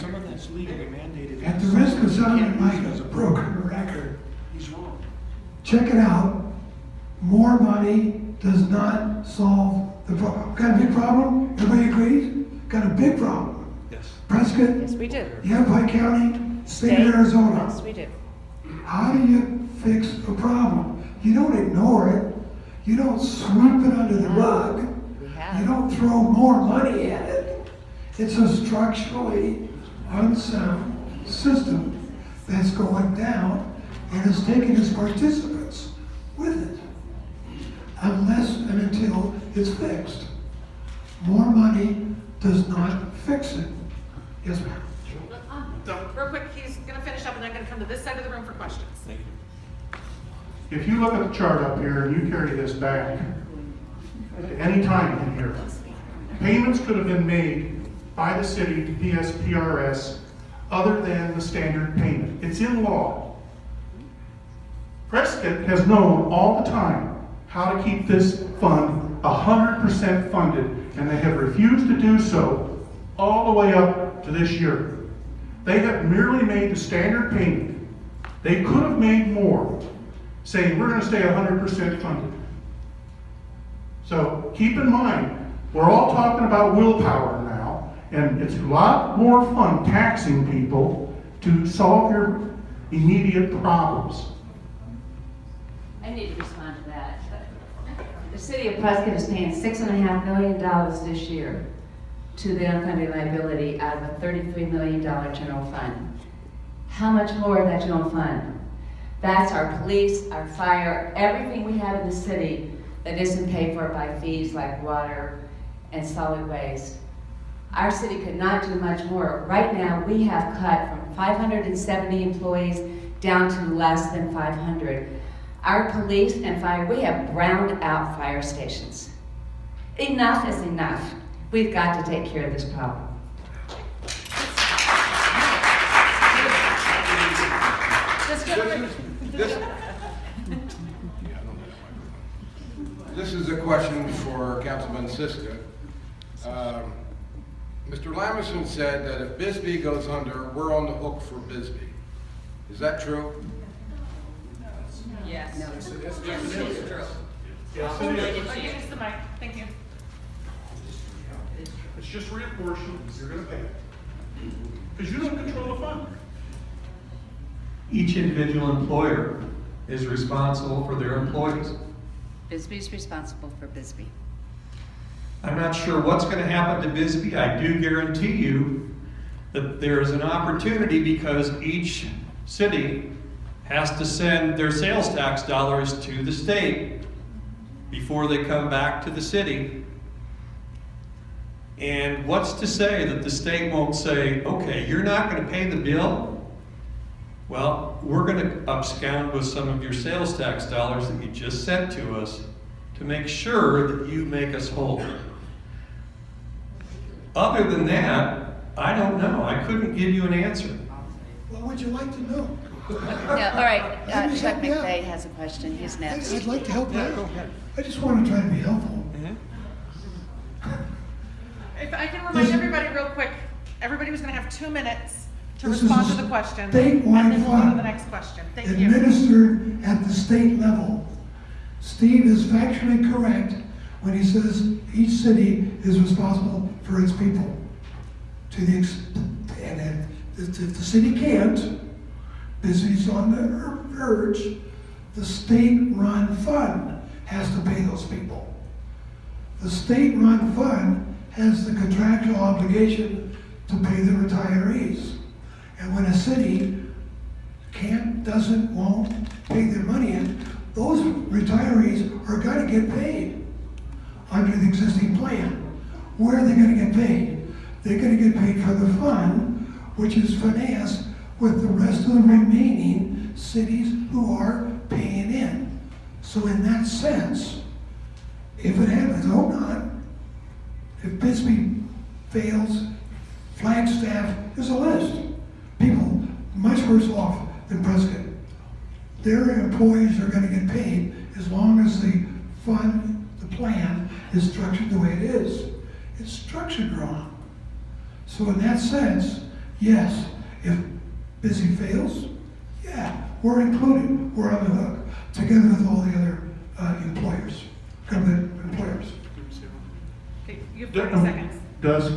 At the risk of sounding like a broken record, check it out. More money does not solve the problem. Got a big problem? Everybody agrees? Got a big problem. Yes. Prescott, Yes, we do. Yavapai County, state of Arizona. Yes, we do. How do you fix a problem? You don't ignore it. You don't sweep it under the rug. We You have. don't throw more money at it. It's a structurally unsound system that's going down and is taking its participants with it. Unless and until it's fixed. More money does not fix it. Yes, ma'am. Real quick, he's gonna finish up and then I'm gonna come to this side of the room for questions. Thank you. If you look at the chart up here and you carry this back to any time in here, payments could have been made by the city to PSPRS other than the standard payment. It's in law. Prescott has known all the time how to keep this fund 100% funded, and they have refused to do so all the way up to this year. They have merely made the standard payment. They could have made more, saying we're going to stay 100% funded. So keep in mind, we're all talking about willpower now, and it's a lot more fun taxing people to solve your immediate problems. I need to respond to that. The city of Prescott is paying $6.5 million this year to the unfunded liability out of a $33 million general fund. How much more of that general fund? That's our police, our fire, everything we have in the city that isn't paid for by fees like water and solid waste. Our city could not do much more. Right now, we have cut from 570 employees down to less than 500. Our police and fire, we have browned out fire stations. Enough is enough. We've got to take care of this problem. This is a question for Councilman Siska. Mr. Lamison said that if Bisbee goes under, we're on the hook for Bisbee. Is that true? Yes. No. Yes, it is true. Yes, Give it is. us the mic, thank you. It's just reapportionment, you're gonna pay. Because you don't control the fund. Each individual employer is responsible for their employees. Bisbee's responsible for Bisbee. I'm not sure what's going to happen to Bisbee. I do guarantee you that there is an opportunity because each city has to send their sales tax dollars to the state before they come back to the city. And what's to say that the state won't say, okay, you're not going to pay the bill? Well, we're going to abscond with some of your sales tax dollars that you just sent to us to make sure that you make us whole. Other than that, I don't know. I couldn't give you an answer. What would you like to know? Yeah, all right, Maybe Chuck help me out. McVeigh has a question. He's next. I'd like to help you out. I just want to try to be helpful. If I can remind everybody real quick, everybody was gonna have 2 minutes to This is respond a to the question. And statewide then we'll go to fund the next question. Thank you. administered at the state level. Steve is factually correct when he says each city is responsible for its people. To the and if the city can't, Bisbee's on the verge, the state-run fund has to pay those people. The state-run fund has the contractual obligation to pay the retirees. And when a city can't, doesn't, won't pay their money in, those retirees are gonna get paid under the existing plan. Where are they gonna get paid? They're gonna get paid for the fund, which is financed with the rest of the remaining cities who are paying in. So in that sense, if it happens, hold on, if Bisbee fails, Flagstaff, there's a list. People much worse off than Prescott. Their employees are gonna get paid as long as the fund, the plan is structured the way it is. It's structured wrong. So in that sense, yes, if Bisbee fails, yeah, we're included, we're on the hook, together with all the other employers, government employers. Okay, you have 30 seconds. Does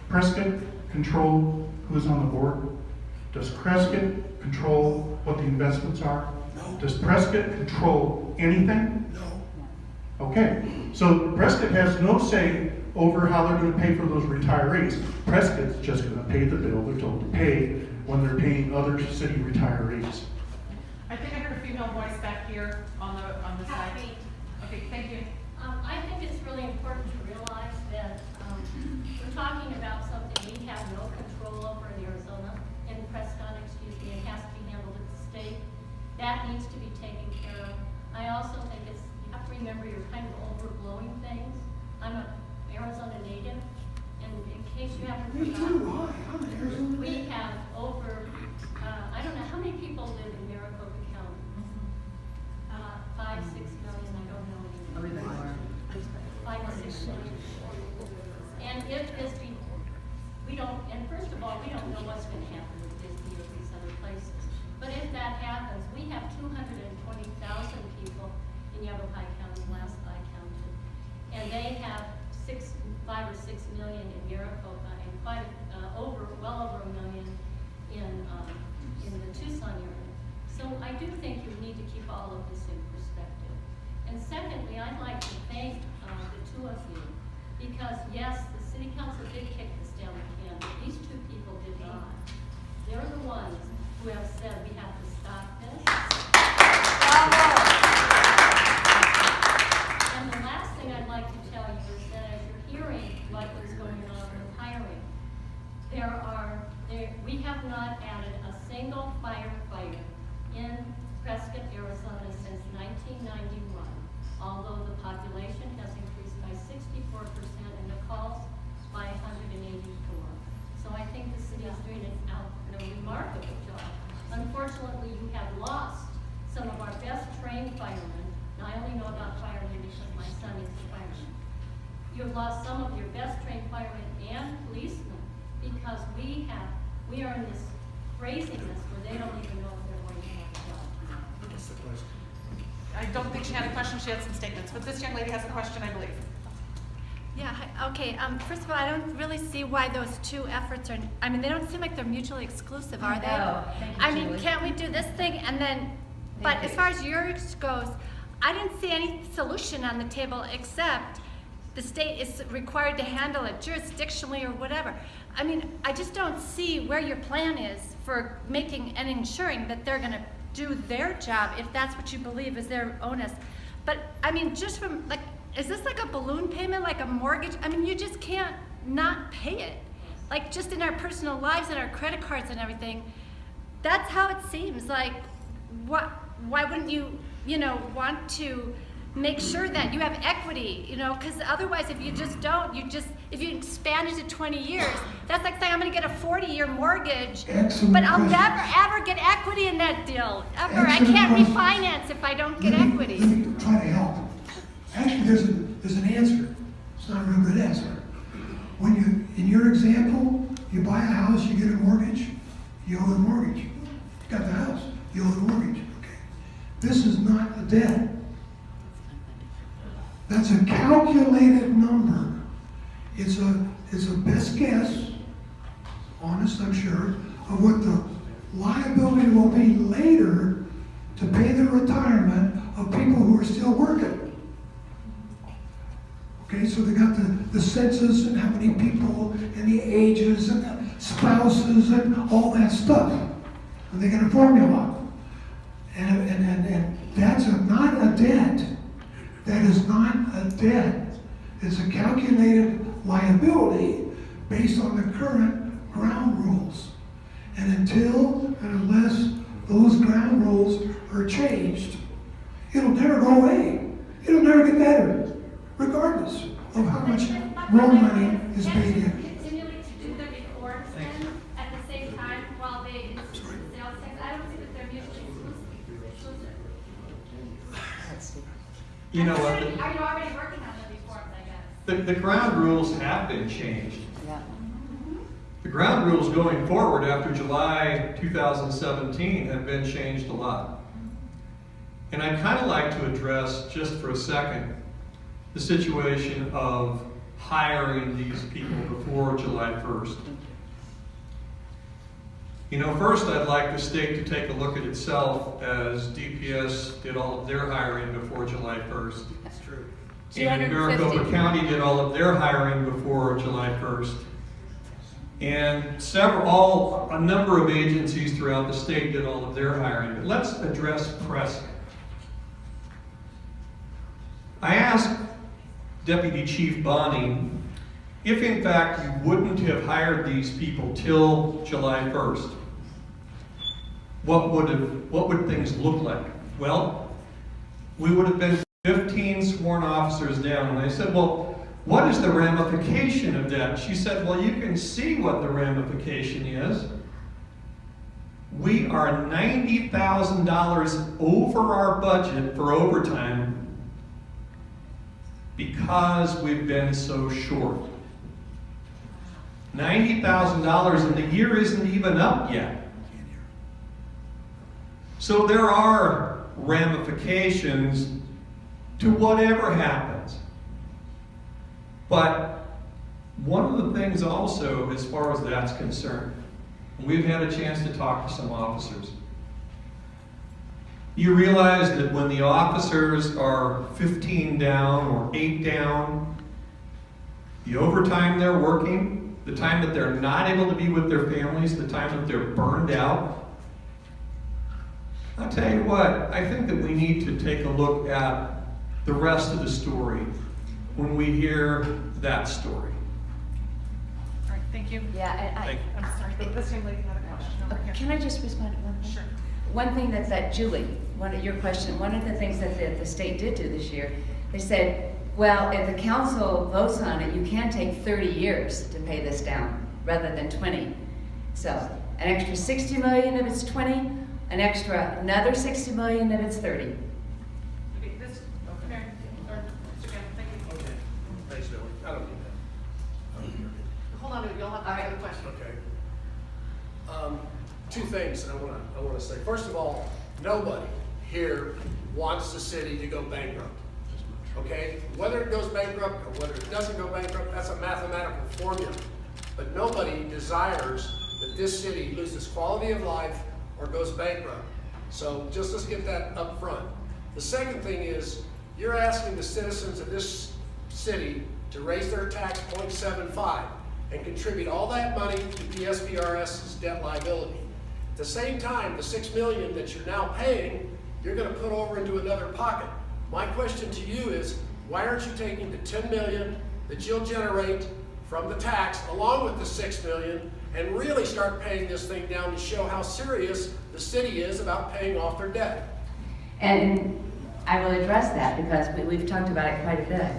Prescott control who's on the board? Does Prescott control what the investments are? No. Does Prescott control anything? No. Okay, so Prescott has no say over how they're gonna pay for those retirees. Prescott's just gonna pay the bill they're told to pay when they're paying other city retirees. I think I heard a female voice back here on the side. Kathy. Okay, thank you. I think it's really important to realize that we're talking about something we have no control over in Arizona, in Prescott, excuse me. It has to be handled at the state. That needs to be taken care of. I also think you have to remember you're kind of overblowing things. I'm an Arizona native, and in case you haven't Me forgotten, too, why? I'm an Arizona we native. have over, I don't know, how many people live in Maricopa County? 5, 6 million, I don't know anymore. 5 or 6 million. And if Bisbee, we don't, and first of all, we don't know what's gonna happen with Bisbee or these other places. But if that happens, we have 220,000 people in Yavapai County, last I counted. And they have 5 or 6 million in Maricopa and well over 1 million in the Tucson area. So I do think you need to keep all of this in perspective. And And secondly, I'd like to thank the two of you, because yes, the city council did kick this down the can, but these two people did not. They're the ones who have said we have to stop this. And the last thing I'd like to tell you is that as you're hearing what is going on with hiring, we have not added a single firefighter in Prescott, Arizona since 1991, although the population has increased by 64% and the calls by 184. So I think the city is doing a remarkable job. Unfortunately, you have lost some of our best trained firemen. Now, I only know about firemen because my son is a fireman. You've lost some of your best trained firemen and policemen because we are in this craziness where they don't even know if they're going to have a job. What's the question? I don't think she had a question, she had some statements, but this young lady has a question, I believe. Yeah, okay, first of all, I don't really see why those two efforts are, I mean, they don't seem like they're mutually exclusive, are they? No, thank you, I mean, Julie. can't we do this thing and then, but Thank as you. far as yours goes, I didn't see any solution on the table except the state is required to handle it jurisdictionally or whatever. I mean, I just don't see where your plan is for making and ensuring that they're gonna do their job if that's what you believe is their onus. But, I mean, just from, like, is this like a balloon payment, like a mortgage? I mean, you just can't not pay it. Like, just in our personal lives and our credit cards and everything, that's how it seems. Like, why wouldn't you, want to make sure that you have equity, because otherwise if you just don't, if you expand it to 20 years, that's like saying I'm gonna get a 40-year mortgage, Excellent but I'll question. never ever get equity in that deal, ever. I Excellent can't question. refinance if I don't get Let equity. me try to help. Actually, there's an answer. It's not a real good answer. When in your example, you buy a house, you get a mortgage, you owe the mortgage. You got the house, you owe the mortgage. Okay. This is not a debt. That's a calculated number. It's a best guess, honest I'm sure, of what the liability will be later to pay the retirement of people who are still working. Okay, so they got the census and how many people and the ages and the spouses and all that stuff. And they got a formula. And that's not a debt. That is not a debt. It's a calculated liability based on the current ground rules. And until and unless those ground rules are changed, it'll never go away. It'll never get better, regardless of how much more money is paid in. Continually to do the reports then at the same time while they institute sales tax. I don't see that they're mutually exclusive. You know what? Are you already working on the reports, I guess? The ground rules have been changed. Yeah. The ground rules going forward after July 2017 have been changed a lot. And I'd kind of like to address, just for a second, the situation of hiring these people before July 1st. First I'd like the state to take a look at itself, as DPS did all of their hiring before July 1st. That's true. And Maricopa County did all of their hiring before July 1st. And a number of agencies throughout the state did all of their hiring. But let's address Prescott. I asked Deputy Chief Bonnie if in fact you wouldn't have hired these people till July 1st, what would things look like? Well, we would have been 15 sworn officers down. And I said, well, what is the ramification of that? She said, well, you can see what the ramification is. We are $90,000 over our budget for overtime because we've been so short. $90,000 and the year isn't even up yet. So there are ramifications to whatever happens. But one of the things also, as far as that's concerned, we've had a chance to talk to some officers. You realize that when the officers are 15 down or 8 down, the overtime they're working, the time that they're not able to be with their families, the time that they're burned out. I'll tell you what, I think that we need to take a look at the rest of the story when we hear that story. All right, thank you. Yeah, and Thank you. I'm sorry, but this young lady had a question over here. Can I just respond to one thing? Sure. One thing that Julie, one of your question, one of the things that the state did do this year, they said, well, if the council votes on it, you can take 30 years to pay this down rather than 20. So an extra 60 million if it's 20, another 60 million if it's 30. Okay, this, Mary, or Mr. Campbell, thank you. Okay, thanks, Billy. I don't need that. Hold on, you'll have to ask the question. Okay. Two things I want to say. First of all, nobody here wants the city to go bankrupt. Okay? Whether it goes bankrupt or whether it doesn't go bankrupt, that's a mathematical formula. But nobody desires that this city loses quality of life or goes bankrupt. So just let's get that up front. The second thing is, you're asking the citizens of this city to raise their tax 0.75 and contribute all that money to PSPRS's debt liability. At the same time, the $6 million that you're now paying, you're going to put over into another pocket. My question to you is, why aren't you taking the $10 million that you'll generate from the tax along with the $6 million and really start paying this thing down to show how serious the city is about paying off their debt? And I will address that because we've talked about it quite a bit.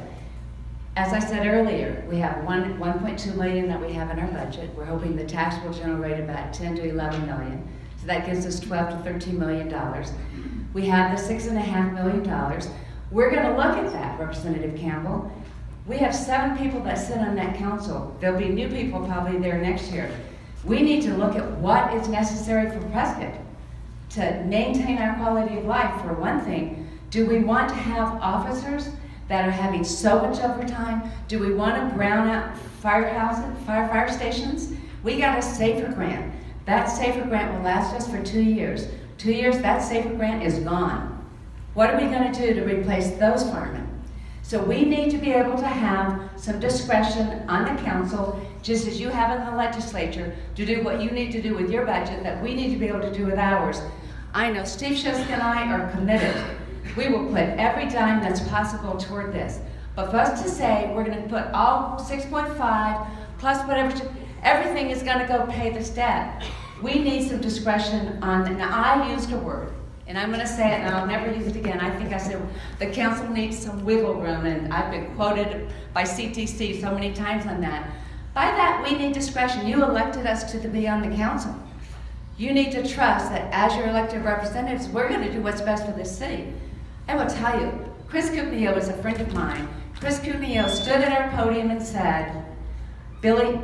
As I said earlier, we have 1.2 million that we have in our budget. We're hoping the tax will generate about 10 to 11 million. So that gives us 12 to 13 million dollars. We have the $6.5 million. We're going to look at that, Representative Campbell. We have 7 people that sit on that council. There'll be new people probably there next year. We need to look at what is necessary for Prescott to maintain our quality of life. For one thing, do we want to have officers that are having so much overtime? Do we want to brown out fire stations? We got a SAFER grant. That SAFER grant will last us for 2 years. 2 years, that SAFER grant is gone. What are we going to do to replace those firemen? So we need to be able to have some discretion on the council, just as you have in the legislature, to do what you need to do with your budget, that we need to be able to do with ours. I know Steve Shisk and I are committed. We will put every dime that's possible toward this. But for us to say we're going to put all 6.5 plus whatever, everything is going to go pay this debt. We need some discretion on that. Now, I used a word, and I'm going to say it, and I'll never use it again. I think I said the council needs some wiggle room, and I've been quoted by CTC so many times on that. By that, we need discretion. You elected us to be on the council. You need to trust that as your elected representatives, we're going to do what's best for this city. I will tell you, Chris Cugnio is a friend of mine. Chris Cugnio stood at our podium and said, Billy,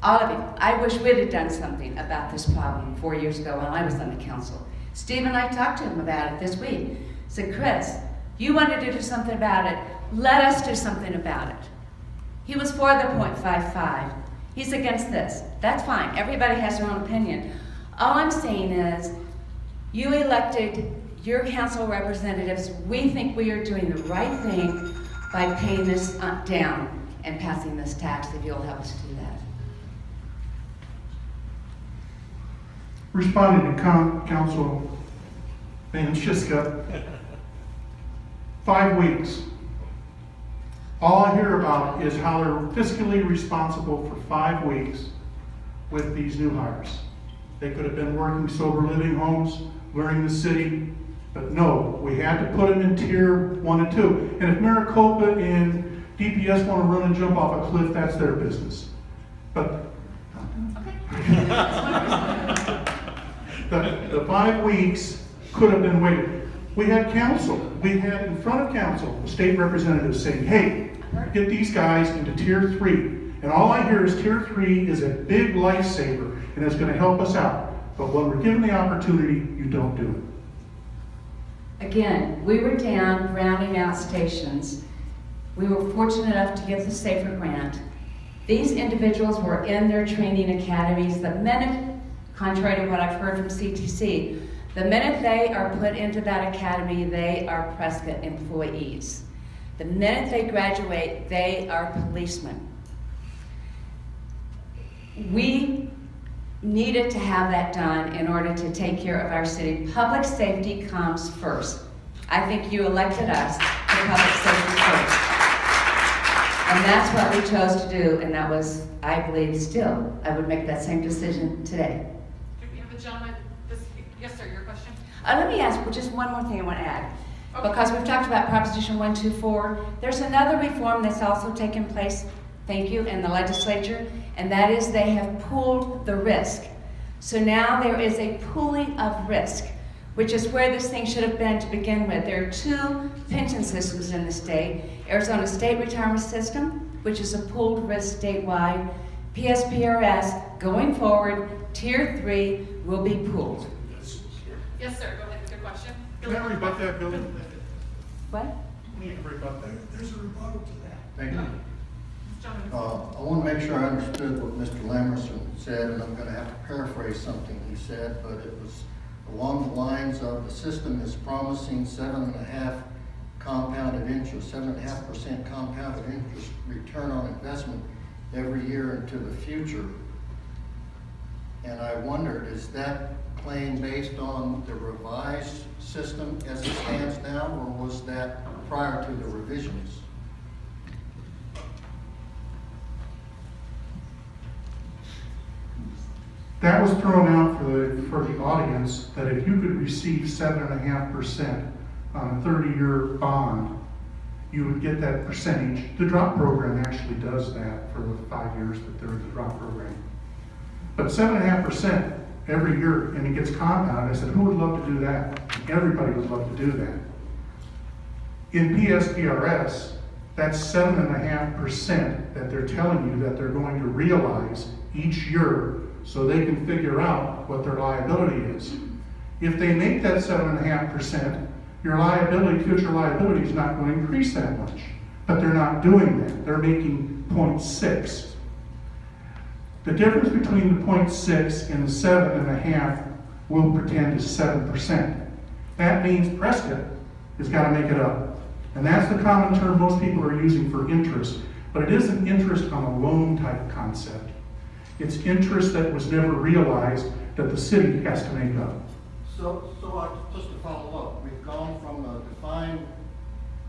all of you, I wish we'd have done something about this problem 4 years ago when I was on the council. Steve and I talked to him about it this week. Said, Chris, you wanted to do something about it. Let us do something about it. He was for the 0.55. He's against this. That's fine. Everybody has their own opinion. All I'm saying is, you elected your council representatives. We think we are doing the right thing by paying this down and passing this tax, if you'll help us do that. Responding to Councilman Shiska, 5 weeks. All I hear about is how they're fiscally responsible for 5 weeks with these new hires. They could have been working sober living homes, learning the city, but no, we had to put them in tier 1 and 2. And if Maricopa and DPS want to run and jump off a cliff, that's their business. But the 5 weeks could have been waited. We had council, we had in front of council, state representatives saying, hey, get these guys into tier 3. And all I hear is tier 3 is a big lifesaver and it's going to help us out. But when we're given the opportunity, you don't do it. Again, we were down rounding out stations. We were fortunate enough to get the SAFER grant. These individuals were in their training academies. The minute, contrary to what I've heard from CTC, The minute they are put into that academy, they are Prescott employees. The minute they graduate, they are policemen. We needed to have that done in order to take care of our city. Public safety comes first. I think you elected us for public safety first. And that's what we chose to do, and that was, I believe, still, I would make that same decision today. We have a gentleman, yes, sir, your question? Let me ask just one more thing I want to add. Okay. Because we've talked about Proposition 124, there's another reform that's also taken place, thank you, in the legislature, and that is they have pooled the risk. So now there is a pooling of risk, which is where this thing should have been to begin with. There are two pension systems in the state. Arizona State Retirement System, which is a pooled risk statewide. PSPRS, going forward, Tier 3 will be pooled. Yes, sir, go ahead with your question. Can I rebut that, Billy? What? Can you rebut that? There's a rebuttal to that. Thank you. Gentleman. I want to make sure I understood what Mr. Lamerson said, and I'm going to have to paraphrase something he said, but it was along the lines of the system is promising 7.5% compounded interest return on investment every year into the future. And I wondered, is that claim based on the revised system as it stands now, or was that prior to the revisions? That was thrown out for the audience, that if you could receive 7.5% on a 30-year bond, you would get that percentage. The drop program actually does that for the 5 years that they're in the drop program. But 7.5% every year, and it gets compounded. I said, who would love to do that? Everybody would love to do that. In PSPRS, that's 7.5% that they're telling you that they're going to realize each year, so they can figure out what their liability is. If they make that 7.5%, your liability, future liability is not going to increase that much. But they're not doing that. They're making 0.6. The difference between the 0.6 and the 7.5 we'll pretend is 7%. That means Prescott has got to make it up. And that's the common term most people are using for interest. But it isn't interest on a loan type concept. It's interest that was never realized that the city has to make up. So just to follow up, we've gone from a defined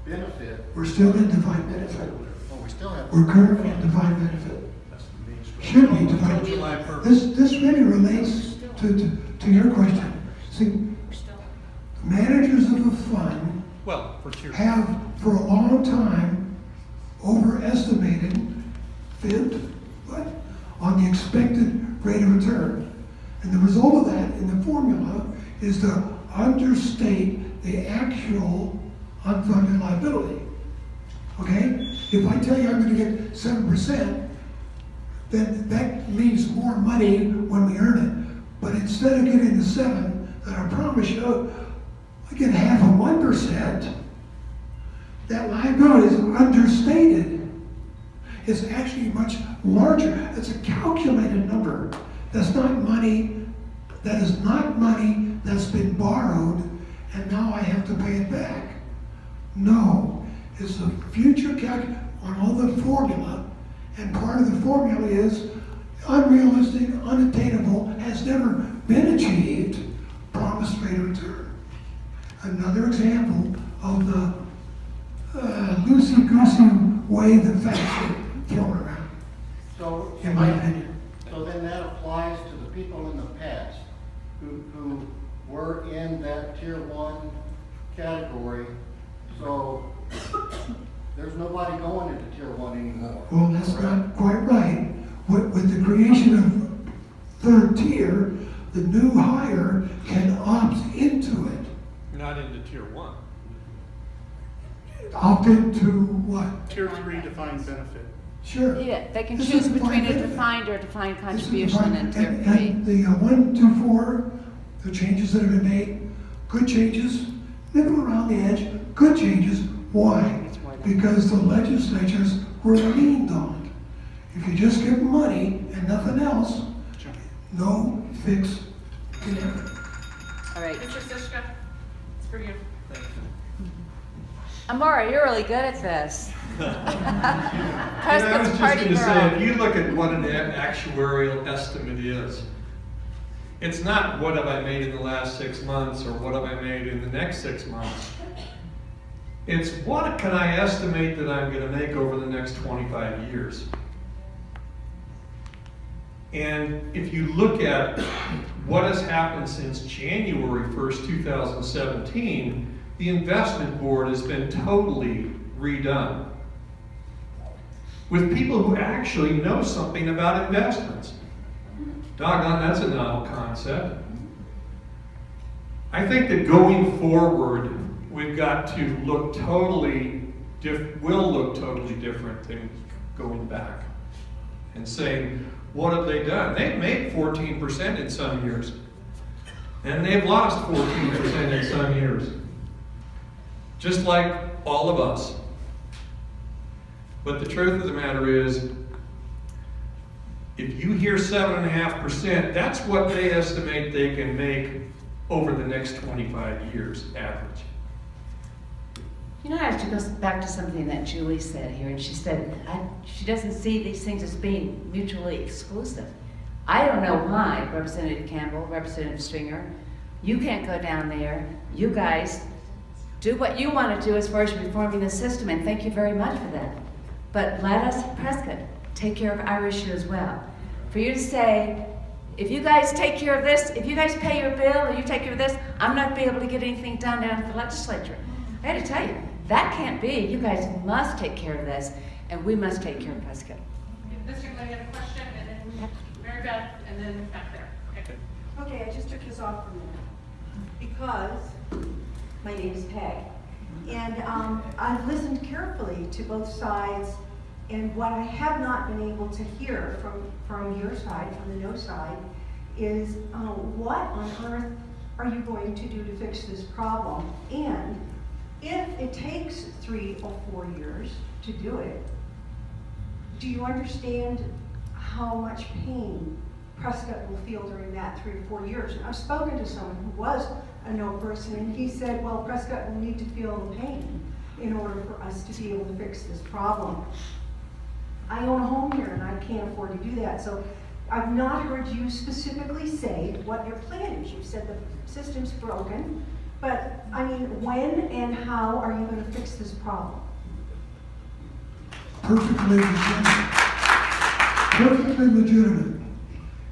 benefit. We're still in defined benefit. Well, we still have. We're currently in defined benefit. Should be defined. This really relates to your question. See, managers of the fund Well, for tier. have for a long time overestimated, fibbed, on the expected rate of return. And the result of that in the formula is to understate the actual unfunded liability. Okay? If I tell you I'm going to get 7%, then that means more money when we earn it. But instead of getting the 7 that I promise you, I get half of 1%. That liability is understated. It's actually much larger. It's a calculated number. That's not money. That is not money that's been borrowed and now I have to pay it back. No, it's a future calc on all the formula, and part of the formula is unrealistic, unattainable, has never been achieved, promised rate of return. Another example of the loosey-goosey way the facts are thrown around, So, in my opinion. so then that applies to the people in the past who were in that tier 1 category. So there's nobody going into tier 1 anymore. Well, that's not quite right. With the creation of third tier, the new hire can opt into it. You're not into tier 1. Opt into what? Tier 3 defined benefit. Sure. Yeah, they can This choose is between a benefit. defined or defined This is contribution defined. and tier And 3. the 1, 2, 4, the changes that have been made, good changes, nibble around the edge, good changes. Why? Because the legislatures were leaned on. If you just give money and nothing else, no fix can happen. All right. Mr. Siska, it's for you. Amara, you're really good at this. I was Prescott's just party going to say, girl. if you look at what an actuarial estimate is, it's not what have I made in the last 6 months or what have I made in the next 6 months. It's what can I estimate that I'm going to make over the next 25 years. And if you look at what has happened since January 1st, 2017, the investment board has been totally redone with people who actually know something about investments. Doggone, that's a novel concept. I think that going forward, we've got to look will look totally different than going back and saying, what have they done? They've made 14% in some years, and they've lost 14% in some years. Just like all of us. But the truth of the matter is, if you hear 7.5%, that's what they estimate they can make over the next 25 years, average. You know, I have to go back to something that Julie said here, and she said she doesn't see these things as being mutually exclusive. I don't know why, Representative Campbell, Representative Stringer, you can't go down there. You guys do what you want to do as far as reforming the system, and thank you very much for that. But let us, Prescott, take care of our issue as well. For you to say, if you guys take care of this, if you guys pay your bill or you take care of this, I'm not be able to get anything done down at the legislature. I had to tell you, that can't be. You guys must take care of this, and we must take care of Prescott. Mr. Glenn, you have a question, and then Mary Beth, and then back there. Okay. Okay, I just took this off for a minute because my name is Peg. And I've listened carefully to both sides, and what I have not been able to hear from your side, from the no side, is what on earth are you going to do to fix this problem? And if it takes 3 or 4 years to do it, do you understand how much pain Prescott will feel during that 3 or 4 years? And I've spoken to someone who was a no person, and he said, well, Prescott will need to feel the pain in order for us to be able to fix this problem. I own a home here, and I can't afford to do that. So I've not heard you specifically say what your plan is. You said the system's broken, but I mean, when and how are you going to fix this problem? Perfectly legitimate. Perfectly legitimate.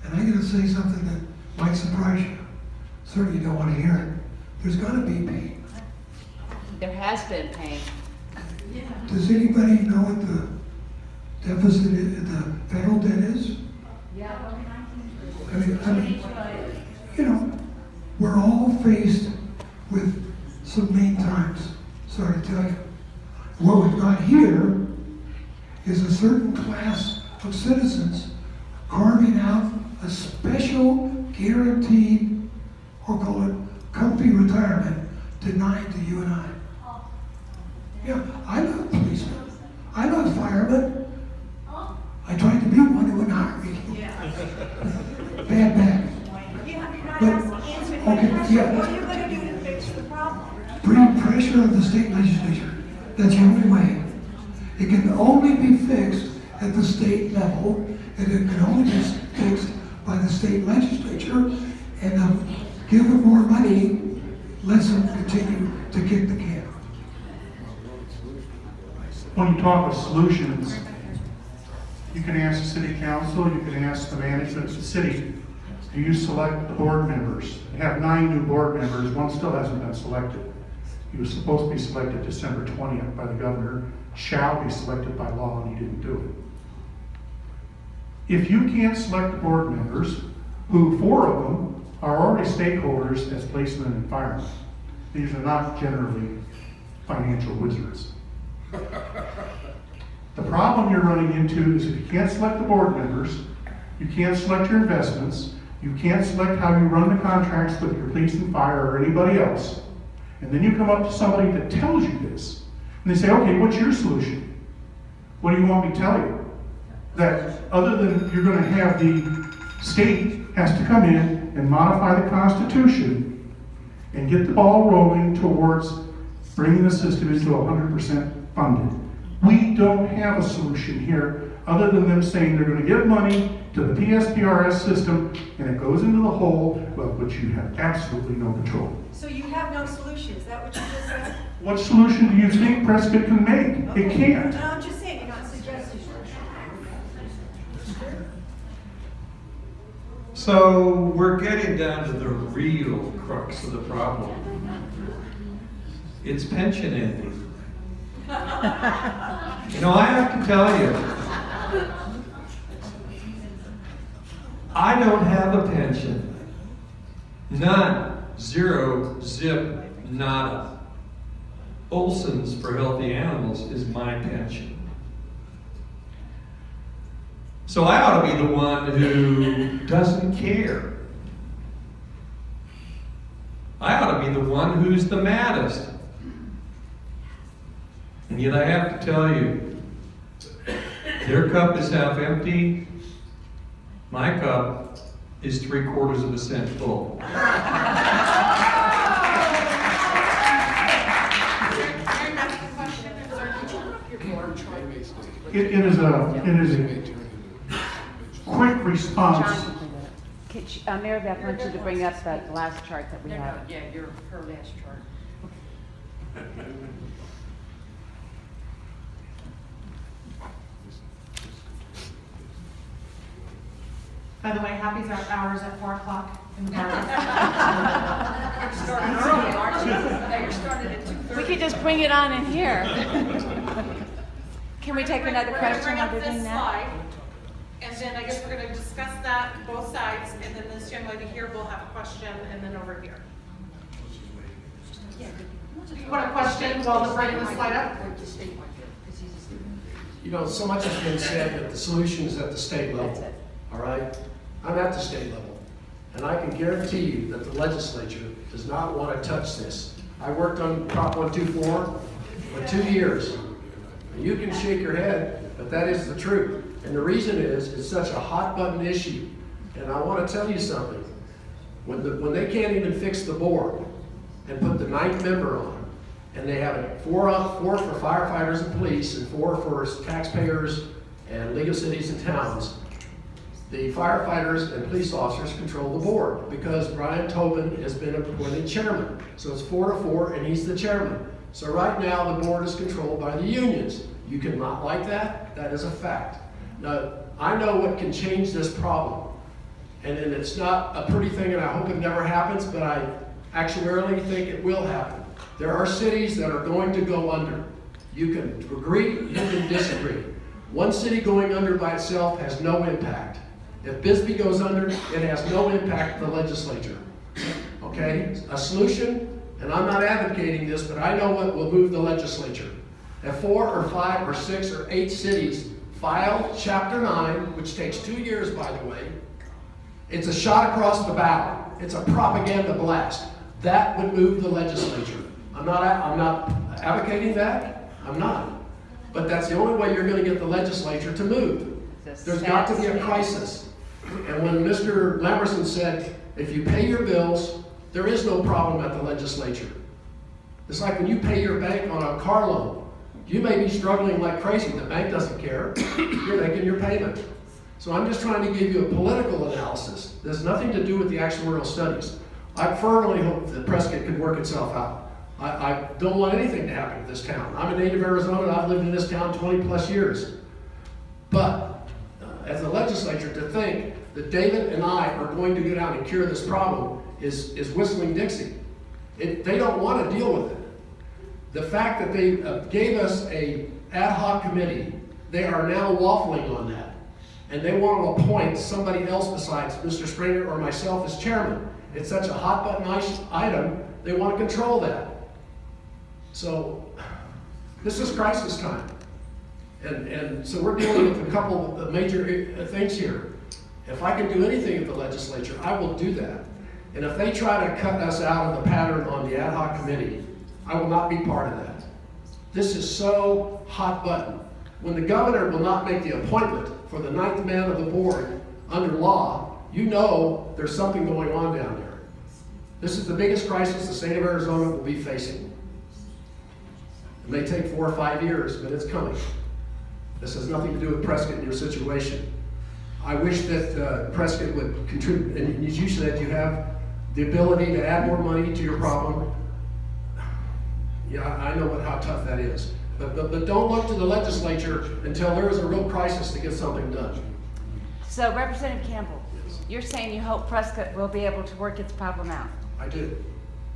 And I'm going to say something that might surprise you. Certainly you don't want to hear it. There's got to be pain. There has been pain. Does anybody know what the deficit is, the federal debt is? Yeah. I mean, you know, we're all faced with some lean times. Sorry to tell you. What we've got here is a certain class of citizens carving out a special guaranteed, or call it comfy retirement, denied to you and I. Yeah, I love policemen. I love firemen. I tried to be one who wouldn't hire me. Bad. Okay, yeah. What are you going to do to fix the problem? Bring pressure of the state legislature. That's the only way. It can only be fixed at the state level, and it can only be fixed by the state legislature, and give them more money, lets them continue to kick the can. When you talk of solutions, you can ask the city council, you can ask the management of the city, do you select the board members? We have 9 new board members, one still hasn't been selected. He was supposed to be selected December 20th by the governor, shall be selected by law, and he didn't do it. If you can't select the board members, who 4 of them are already stakeholders as policemen and firemen, these are not generally financial wizards. The problem you're running into is if you can't select the board members, you can't select your investments, you can't select how you run the contracts with your police and fire or anybody else, and then you come up to somebody that tells you this, and they say, okay, what's your solution? What do you want me to tell you? That other than you're going to have the state has to come in and modify the Constitution and get the ball rolling towards bringing the system into 100% funded. We don't have a solution here other than them saying they're going to give money to the PSPRS system and it goes into the hole, well, which you have absolutely no control. So you have no solution, is that what you just said? What solution do you think Prescott can make? It can't. No, I'm just saying, you're not suggesting. So we're getting down to the real crux of the problem. It's pension ending. You know, I have to tell you, I don't have a pension. None. Zero. Zip. Nada. Olson's for Healthy Animals is my pension. So I ought to be the one who doesn't care. I ought to be the one who's the maddest. And yet I have to tell you, their cup is half empty. My cup is 3/4 of a cent full. It is a quick response. Mary Beth wants you to bring up that last chart that we have. Yeah, her last chart. By the way, happy hours at 4 o'clock in the morning. You're starting at 2:30. We could just bring it on in here. Can we take another question while we're doing that? Slide, and then I guess we're going to discuss that, both sides, and then this young lady here will have a question, and then over here. You want a question while they're bringing the slide up? You know, so much has been said that the solution is at the state level, all right? I'm at the state level, and I can guarantee you that the legislature does not want to touch this. I worked on Prop 124 for 2 years. You can shake your head, but that is the truth. And the reason is, it's such a hot button issue. And I want to tell you something. When they can't even fix the board and put the 9th member on, and they have it four for firefighters and police and 4 for taxpayers and League of Cities and Towns, the firefighters and police officers control the board because Brian Tobin has been appointed chairman. So it's 4-4 and he's the chairman. So right now the board is controlled by the unions. You cannot like that. That is a fact. Now, I know what can change this problem. And it's not a pretty thing and I hope it never happens, but I actuarially think it will happen. There are cities that are going to go under. You can agree, you can disagree. One city going under by itself has no impact. If Bisbee goes under, it has no impact on the legislature. Okay? A solution, and I'm not advocating this, but I know what will move the legislature. If 4 or 5 or 6 or 8 cities file Chapter 9, which takes 2 years, by the way, it's a shot across the bow. It's a propaganda blast. That would move the legislature. I'm not advocating that. I'm not. But that's the only way you're going to get the legislature to move. There's got to be a crisis. And when Mr. Lamerson said, if you pay your bills, there is no problem at the legislature. It's like when you pay your bank on a car loan. You may be struggling like crazy. The bank doesn't care. You're making your payment. So I'm just trying to give you a political analysis. There's nothing to do with the actuarial studies. I fervently hope that Prescott can work itself out. I don't want anything to happen to this town. I'm a native Arizonan. I've lived in this town 20 plus years. But as a legislature, to think that David and I are going to go down and cure this problem is whistling Dixie. They don't want to deal with it. The fact that they gave us a ad hoc committee, they are now waffling on that. And they want to appoint somebody else besides Mr. Springer or myself as chairman. It's such a hot button item, they want to control that. So this is crisis time. And so we're dealing with a couple of major things here. If I can do anything at the legislature, I will do that. And if they try to cut us out of the pattern on the ad hoc committee, I will not be part of that. This is so hot button. When the governor will not make the appointment for the 9th man of the board under law, you know there's something going on down there. This is the biggest crisis the state of Arizona will be facing. It may take 4 or 5 years, but it's coming. This has nothing to do with Prescott and your situation. I wish that Prescott would contribute, and as you said, you have the ability to add more money to your problem. Yeah, I know how tough that is. But don't look to the legislature until there is a real crisis to get something done. So Representative Campbell, you're saying you hope Prescott will be able to work its problem out. I do.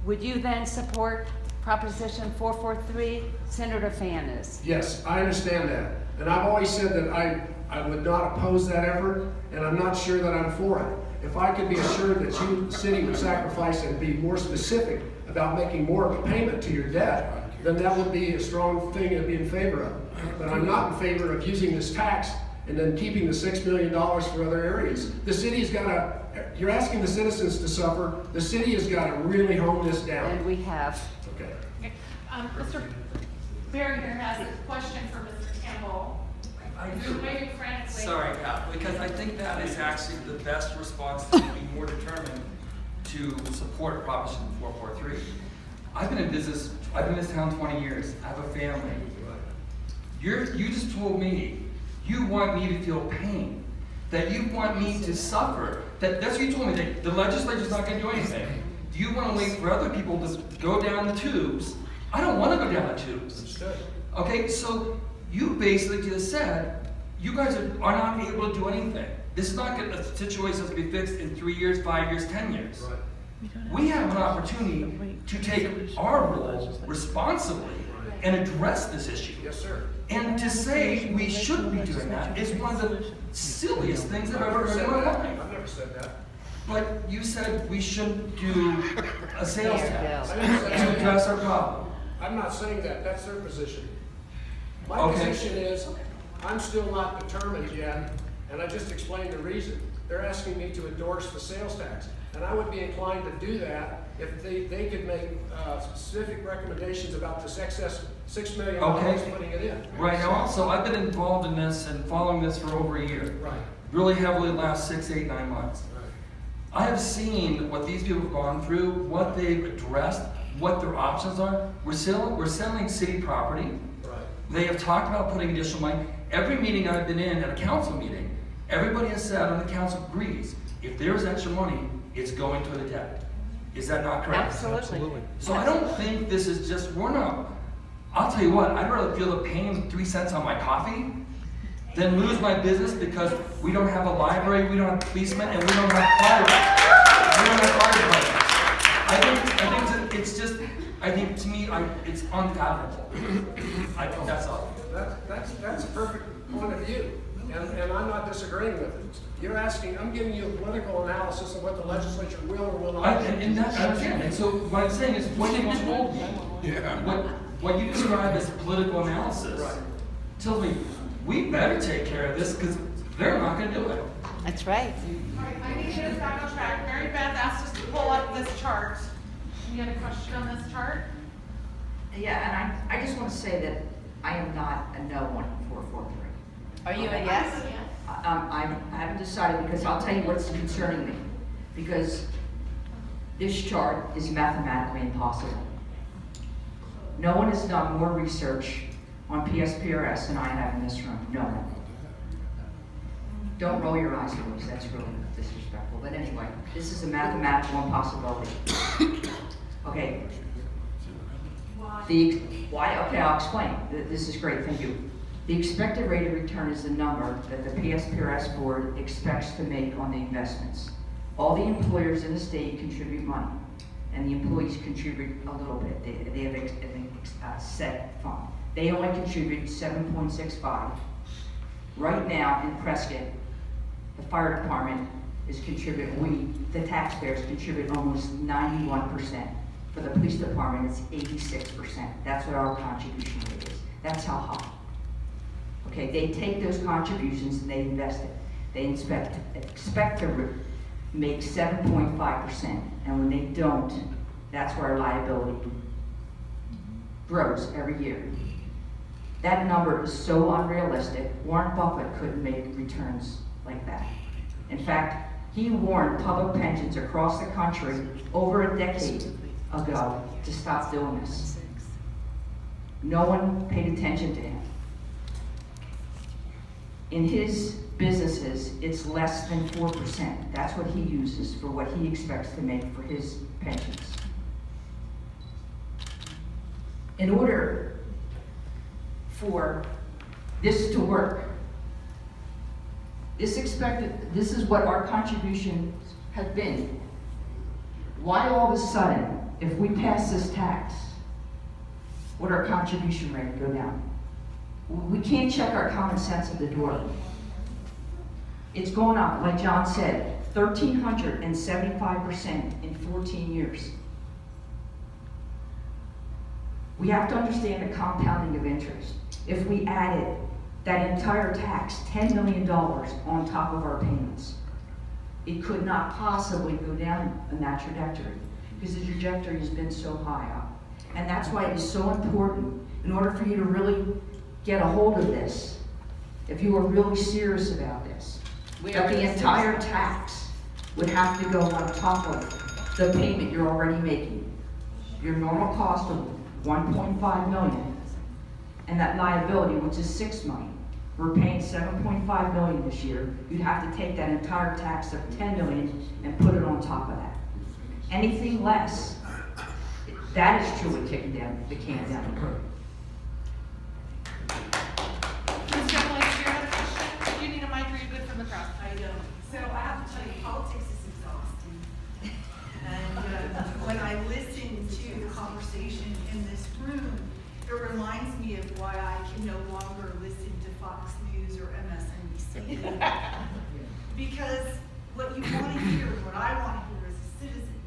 Would you then support Proposition 443 Senator Fan is? Yes, I understand that. And I've always said that I would not oppose that effort, and I'm not sure that I'm for it. If I could be assured that you, the city, would sacrifice and be more specific about making more of a payment to your debt, then that would be a strong thing to be in favor of. But I'm not in favor of using this tax and then keeping the $6 million for other areas. The city's got to, you're asking the citizens to suffer, the city has got to really hone this down. And we have. Okay. Mr. Barry here has a question for Mr. Campbell. You're waving frantically. Sorry, Pat, because I think that is actually the best response to be more determined to support Proposition 443. I've been in business, I've been in this town 20 years, I have a family. You just told me you want me to feel pain, that you want me to suffer, that's what you told me, that the legislature's not gonna do anything. Do you wanna wait for other people to go down the tubes? I don't wanna go down the tubes. Okay, so you basically just said, you guys are not able to do anything. This is not gonna, a situation that's gonna be fixed in 3 years, 5 years, 10 years. Right. We have an opportunity to take our role responsibly and address this issue. Yes, sir. And to say we shouldn't be doing that is one of the silliest things I've ever heard in my life. I've never said that. But you said we shouldn't do a sales tax I never said to that. address our problem. I'm not saying that, that's their position. My Okay. position is, I'm still not determined yet, and I just explained the reason. They're asking me to endorse the sales tax, and I would be inclined to do that if they could make specific recommendations about this excess $6 million Okay. putting it in. Right now, also, I've been involved in this and following this for over a year. Right. Really heavily the last 6, 8, 9 months. Right. I have seen what these people have gone through, what they've addressed, what their options are. We're selling city property. Right. They have talked about putting additional money. Every meeting I've been in, at a council meeting, everybody has said, and the council agrees, if there's extra money, it's going to the debt. Is that not correct? Absolutely. So I don't think this is just, I'll tell you what, I'd rather feel the pain 3 cents on my coffee than lose my business because we don't have a library, we don't have policemen, and we don't have fire. We don't have fire departments. I think to me, it's unfathomable. That's all. That's a perfect point of view, and I'm not disagreeing with it. You're asking, I'm giving you a political analysis of what the legislature will or will not do. And that's, I understand. And so what I'm saying is, what you told me, what you described as political analysis, tells me we better take care of this because they're not going to do it. That's right. All right, I need to get us back on track. Mary Beth asked us to pull up this chart. You had a question on this chart? Yeah, and I just want to say that I am not a no on 443. Are you a yes? I haven't decided because I'll tell you what's concerning me. Because this chart is mathematically impossible. No one has done more research on PSPRS than I have in this room. No one. Don't roll your eyes, please. That's really disrespectful. But anyway, this is a mathematical impossibility. Okay. Why? Okay, I'll explain. This is great. Thank you. The expected rate of return is the number that the PSPRS board expects to make on the investments. All the employers in the state contribute money, and the employees contribute a little bit. They have a set fund. They only contribute 7.65. Right now in Prescott, the fire department is contributing, the taxpayers contribute almost 91%. For the police department, it's 86%. That's what our contribution rate is. That's how high. Okay, they take those contributions and they invest it. They expect to make 7.5%. And when they don't, that's where our liability grows every year. That number is so unrealistic, Warren Buffett couldn't make returns like that. In fact, He warned public pensions across the country over a decade ago to stop doing this. No one paid attention to him. In his businesses, it's less than 4%. That's what he uses for what he expects to make for his pensions. In order for this to work, this is what our contribution has been. Why all of a sudden, if we pass this tax, would our contribution rate go down? We can't check our common sense at the door. It's going up, like John said, 1,375% in 14 years. We have to understand the compounding of interest. If we added that entire tax, $10 million on top of our payments, it could not possibly go down in that trajectory because the trajectory has been so high up. And that's why it is so important, in order for you to really get a hold of this, if you are really serious about this, that the entire tax would have to go on top of the payment you're already making. Your normal cost of $1.5 million, and that liability, which is $6 million. We're paying $7.5 million this year. You'd have to take that entire tax of $10 million and put it on top of that. Anything less, that is truly kicking down the can down the road. Ms. Jeffley, do you have a question? Do you need a mic or are you good from the crowd? I don't. So I have to tell you, politics is exhausting. And when I listen to the conversation in this room, it reminds me of why I can no longer listen to Fox News or MSNBC. Because what you want to hear, what I want to hear as a citizen,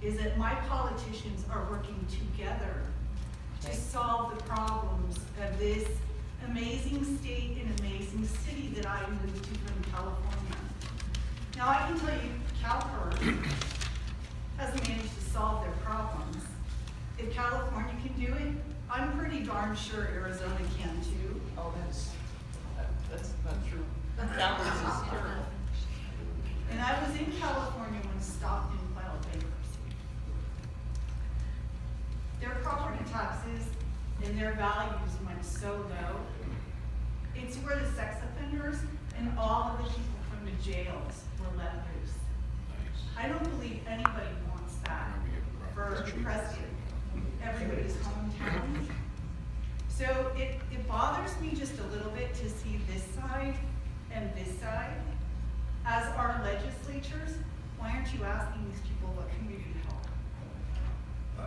is that my politicians are working together to solve the problems of this amazing state and amazing city that I moved to from California. Now I can tell you, CalPERS has managed to solve their problems. If California can do it, I'm pretty darn sure Arizona can too. Oh, that's not true. That was just terrible. And I was in California when Stockton filed bankruptcy. Their property taxes and their values went so low. It's where the sex offenders and all of the people from the jails were let loose. I don't believe anybody wants that for Prescott, everybody's hometown. So it bothers me just a little bit to see this side and this side. As our legislatures, why aren't you asking these people what community help? I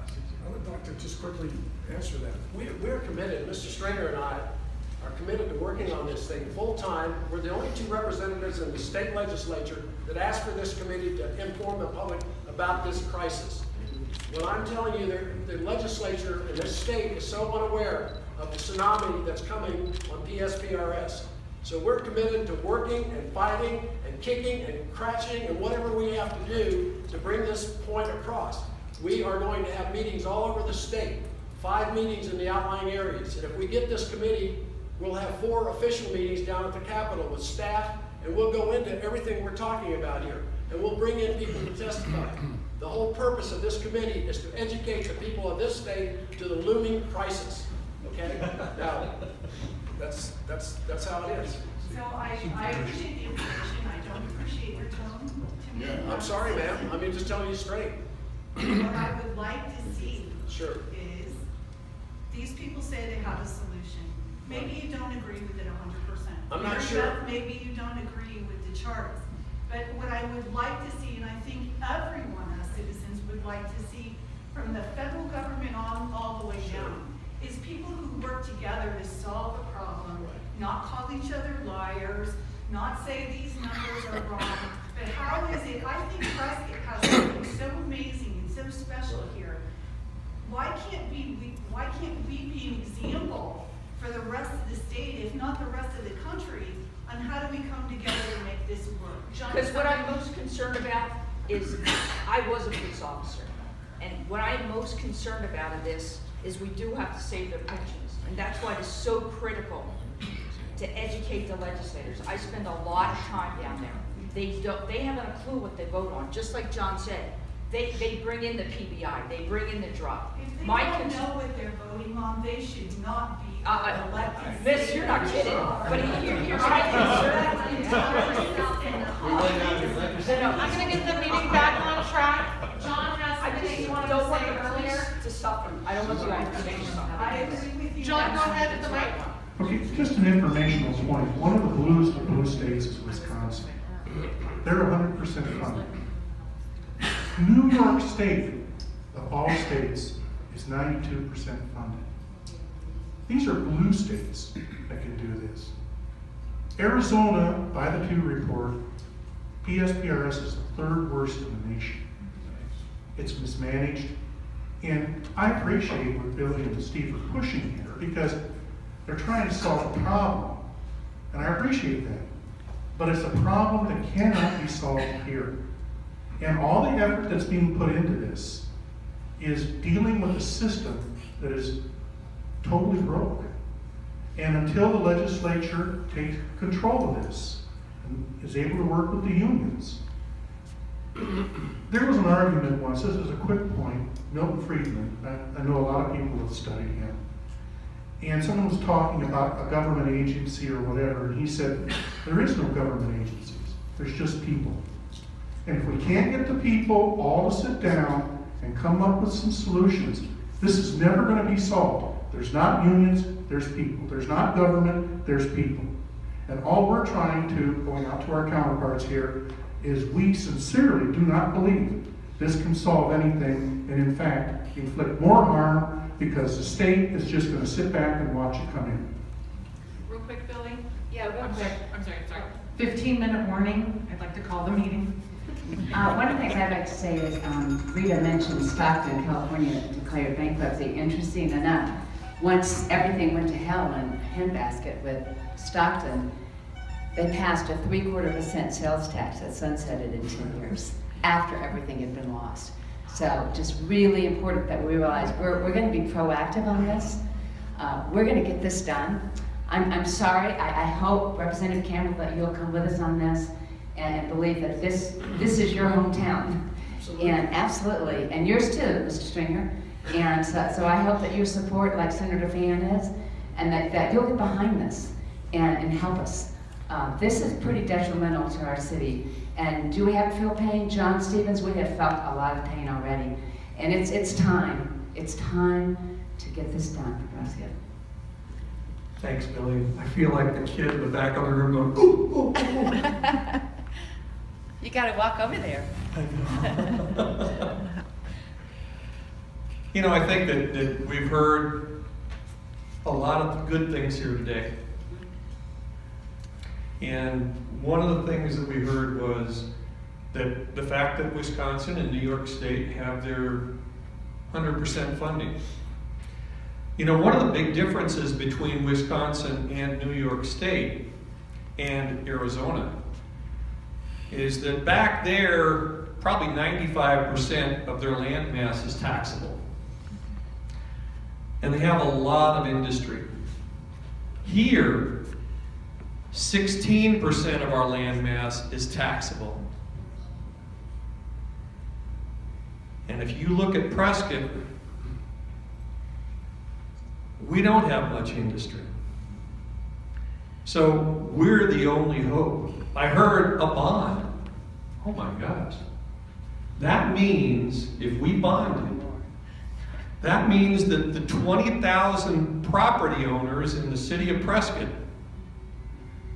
would like to just quickly answer that. We're committed, Mr. Stringer and I are committed to working on this thing full-time. We're the only two representatives in the state legislature that asked for this committee to inform the public about this crisis. When I'm telling you the legislature in this state is so unaware of the tsunami that's coming on PSPRS. So we're committed to working and fighting and kicking and scratching and whatever we have to do to bring this point across. We are going to have meetings all over the state, 5 meetings in the outlying areas. And if we get this committee, we'll have 4 official meetings down at the Capitol with staff, and we'll go into everything we're talking about here. And we'll bring in people to testify. The whole purpose of this committee is to educate the people of this state to the looming crisis. Okay? Now, that's how it is. So I appreciate the information, I don't appreciate your tone to me. I'm sorry, ma'am. I mean, just telling you straight. What I would like to see Sure. is, these people say they have a solution. Maybe you don't agree with it 100%. I'm not Fair enough, sure. Maybe you don't agree with the charts. But what I would like to see, and I think everyone as citizens would like to see, from the federal government on all the way down, is people who work together to solve the problem, not call each other liars, not say these numbers are wrong, but how is it, I think Prescott has something so amazing and so special here. Why can't we be an example for the rest of the state, if not the rest of the country, on how do we come together to make this work? Because what I'm most concerned about is, I was a police officer, and what I'm most concerned about in this is we do have to save their pensions. And that's why it is so critical to educate the legislators. I spend a lot of time down there. they haven't a clue what they vote on, just like John said. They bring in the PBI, they bring in the drug. If they My don't cons- know what they're voting on, they should not be elected. Miss, you're not kidding, but here's my concern. I'm gonna get the meeting back on track. John has I something just he wanted don't to want say the earlier. police to suffer. I don't want you guys to make I agree with you. John, go ahead at the mic. Okay, just an informational point. One of the blue states is Wisconsin. They're 100% funded. New York State, of all states, is 92% funded. These are blue states that can do this. Arizona, by the Pew report, PSPRS is the third worst in the nation. It's mismanaged. And I appreciate what Billy and Steve are pushing here because they're trying to solve a problem. And I appreciate that. But it's a problem that cannot be solved here. And all the effort that's being put into this is dealing with a system that is totally broke. And until the legislature takes control of this and is able to work with the unions. There was an argument once, this is a quick point, Milton Friedman, I know a lot of people have studied him. And someone was talking about a government agency or whatever, and he said, there is no government agencies, there's just people. And if we can't get the people all to sit down and come up with some solutions, this is never going to be solved. There's not unions, there's people. There's not government, there's people. And all we're trying to, going out to our counterparts here, is we sincerely do not believe this can solve anything, and in fact, inflict more harm because the state is just going to sit back and watch it come in. Real quick, Billy. Yeah, real quick. I'm sorry. 15-minute warning. I'd like to call the meeting. One of the things I'd like to say is, Rita mentioned Stockton, California declared bankruptcy. Interesting enough, once everything went to hell in handbasket with Stockton, they passed a 3/4% sales tax that sunsetted in 10 years after everything had been lost. So just really important that we realize we're going to be proactive on this. We're going to get this done. I'm sorry. I hope Representative Campbell that you'll come with us on this and believe that this is your hometown. Absolutely. And absolutely, and yours too, Mr. Stringer. And so I hope that you support, like Senator Fan is, and that you'll get behind this and help us. This is pretty detrimental to our city. And do we have to feel pain? John Stevens, we have felt a lot of pain already. And it's time. It's time to get this done for Prescott. Thanks, Billy. I feel like the kid in the back of the room going, ooh, ooh, ooh. You gotta walk over there. You know, I think that we've heard a lot of good things here today. And one of the things that we heard was that the fact that Wisconsin and New York State have their 100% funding. You know, one of the big differences between Wisconsin and New York State and Arizona is that back there, probably 95% of their land mass is taxable. And they have a lot of industry. Here, 16% of our land mass is taxable. And if you look at Prescott, we don't have much industry. So we're the only hope. I heard a bond. Oh my gosh. That means if we bonded, that means that the 20,000 property owners in the city of Prescott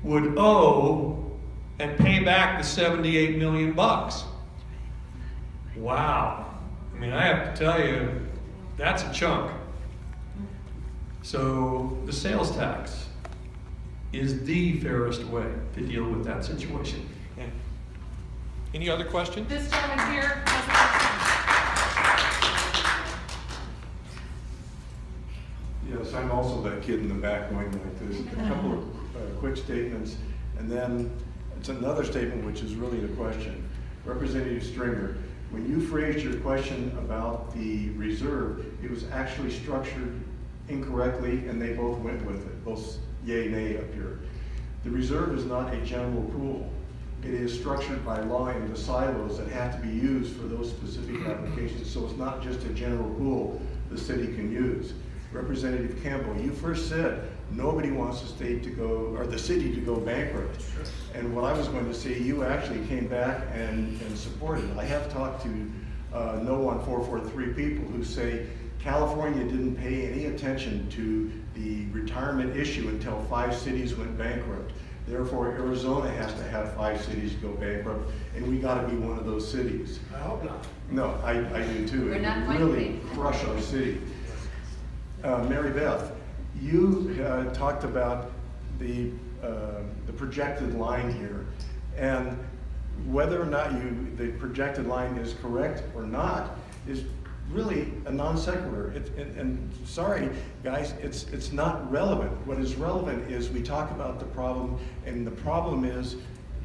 would owe and pay back the $78 million. Wow. I mean, I have to tell you, that's a chunk. So the sales tax is the fairest way to deal with that situation. And any other questions? This gentleman here has a question. Yes, I'm also that kid in the back going like this. A couple of quick statements, and then it's another statement which is really the question. Representative Stringer, when you phrased your question about the reserve, it was actually structured incorrectly, and they both went with it, both yay, nay up here. The reserve is not a general rule. It is structured by law into silos that have to be used for those specific applications. So it's not just a general pool the city can use. Representative Campbell, you first said nobody wants the state to go, or the city to go bankrupt. And what I was going to say, you actually came back and supported it. I have talked to No on 443 people who say California didn't pay any attention to the retirement issue until 5 cities went bankrupt. Therefore, Arizona has to have 5 cities go bankrupt, and we gotta be one of those cities. I hope not. No, I do too. We're It not would going to really be. crush our city. Mary Beth, you talked about the projected line here, and whether or not the projected line is correct or not is really a non sequitur. And sorry, guys, it's not relevant. What is relevant is we talk about the problem, and the problem is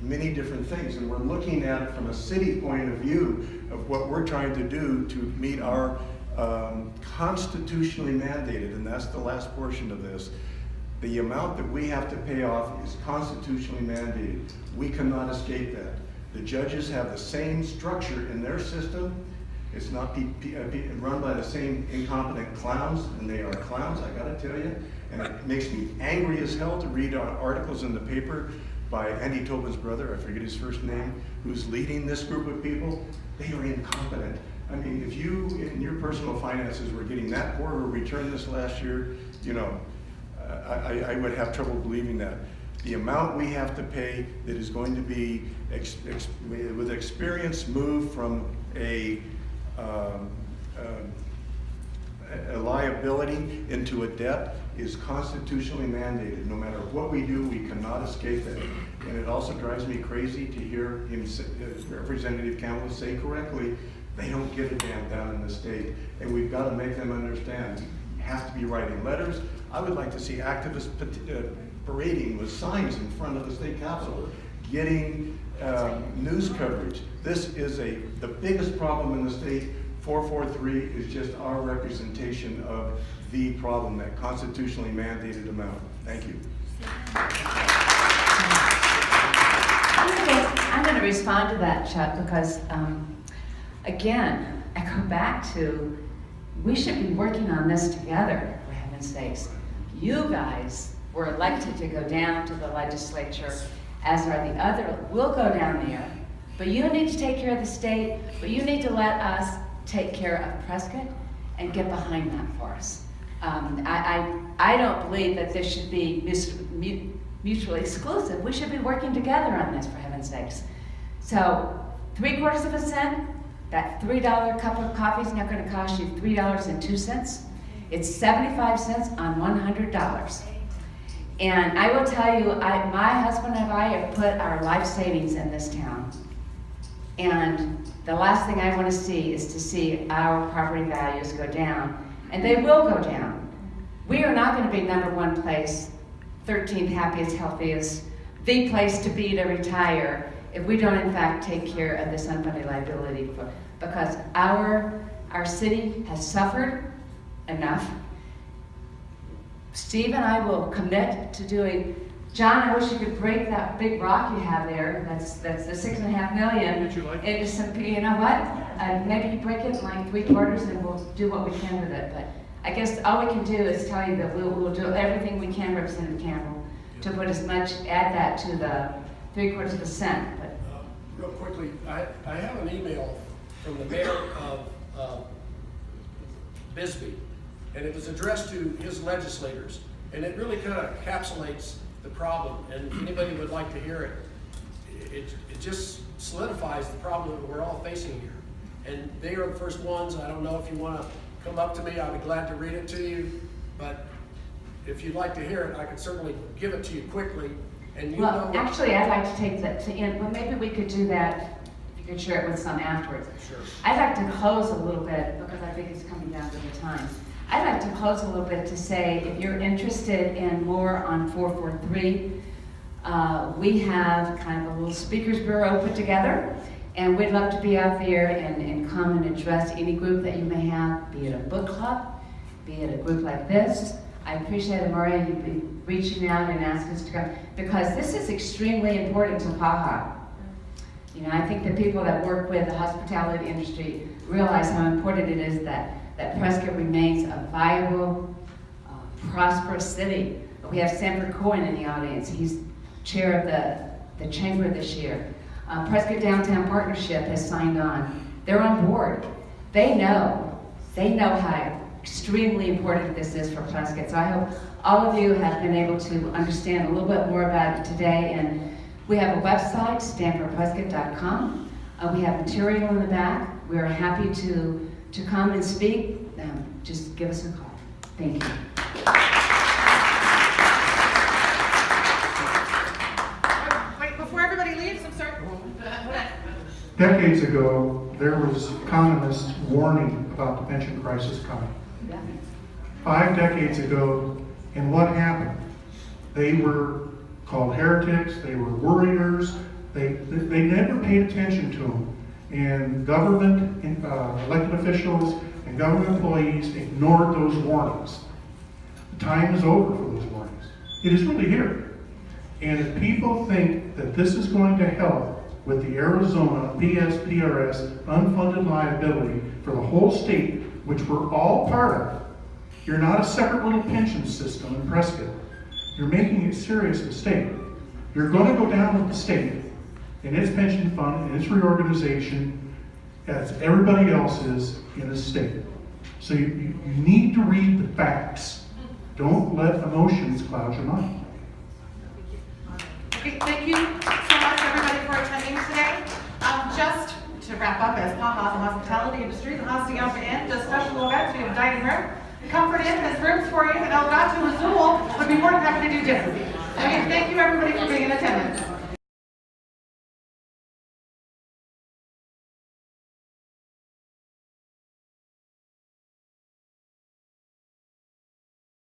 many different things, and we're looking at it from a city point of view of what we're trying to do to meet our constitutionally mandated, and that's the last portion of this. The amount that we have to pay off is constitutionally mandated. We cannot escape that. The judges have the same structure in their system. It's not run by the same incompetent clowns, and they are clowns, I gotta tell you. And it makes me angry as hell to read articles in the paper by Andy Tobin's brother, I forget his first name, who's leading this group of people. They are incompetent. I mean, if you, in your personal finances, were getting that poor of a return this last year, you know, I would have trouble believing that. The amount we have to pay that is going to be, with experience, moved from a liability into a debt is constitutionally mandated. No matter what we do, we cannot escape that. And it also drives me crazy to hear him, Representative Campbell, say correctly, they don't give a damn down in the state. And we've got to make them understand. You have to be writing letters. I would like to see activists parading with signs in front of the state capitol, getting news coverage. This is the biggest problem in the state. 443 is just our representation of the problem, that constitutionally mandated amount. Thank you. I'm going to respond to that, Chuck, because again, I go back to, we should be working on this together, for heaven's sakes. You guys were elected to go down to the legislature, as are the other. We'll go down there, but you need to take care of the state, but you need to let us take care of Prescott and get behind that for us. I don't believe that this should be mutually exclusive. We should be working together on this, for heaven's sakes. So 3/4 cent, that $3 cup of coffee is not going to cost you $3.02. It's 75 cents on $100. And I will tell you, my husband and I have put our life savings in this town. And the last thing I want to see is to see our property values go down. And they will go down. We are not going to be #1 place, 13th happiest, healthiest, the place to be to retire if we don't in fact take care of this unfunded liability. Because our city has suffered enough. Steve and I will commit to doing. John, I wish you could break that big rock you have there. That's the $6.5 million. Would you like into some. You know what? Maybe you break it in like 3/4, and we'll do what we can with it. But I guess all we can do is tell you that we'll do everything we can, Representative Campbell, to put as much. Add that to the 3/4 cent. But Real quickly, I have an email from the mayor of Bisbee, and it was addressed to his legislators, and it really kind of encapsulates the problem. And if anybody would like to hear it, it just solidifies the problem that we're all facing here. And they are the first ones. I don't know if you want to come up to me, I'll be glad to read it to you. But if you'd like to hear it, I can certainly give it to you quickly. And you well, know, actually, I'd like to take that to end. Well, maybe we could do that. You could share it with some afterwards. Sure. I'd like to close a little bit because I think it's coming down to the time. I'd like to close a little bit to say, if you're interested in more on 443, we have kind of a little speakers bureau put together, and we'd love to be out there and come and address any group that you may have, be it a book club, be it a group like this. I appreciate it, Maria, you reaching out and asking us to come, because this is extremely important to PAHA. You know, I think the people that work with the hospitality industry realize how important it is that Prescott remains a viable, prosperous city. We have Sanford Cohen in the audience. He's chair of the chamber this year. Prescott Downtown Partnership has signed on. They're on board. They know how extremely important this is for Prescott. So I hope all of you have been able to understand a little bit more about it today. And we have a website, stanfordprescott.com. We have material in the back. We are happy to come and speak. Just give us a call. Thank you. Wait, before everybody leaves, I'm sorry. Decades ago, there was economists warning about the pension crisis coming. 5 decades ago, and what happened? They were called heretics, they were worriers, they never paid attention to them. And government, elected officials and government employees ignored those warnings. The time is over for those warnings. It is really here. And if people think that this is going to help with the Arizona PSPRS unfunded liability for the whole state, which we're all part of, you're not a separate little pension system in Prescott. You're making a serious mistake. You're going to go down with the state and its pension fund and its reorganization as everybody else is in the state. So you need to read the facts. Don't let emotions cloud your mind. Okay, thank you so much, everybody, for attending today. Just to wrap up, as PAHA, the hospitality industry, the Hacienda Inn does special events. We have a dining room. Comfort Inn has rooms for you, and El Gato Azul would be more than happy to do dinner. Okay, thank you, everybody, for being in attendance.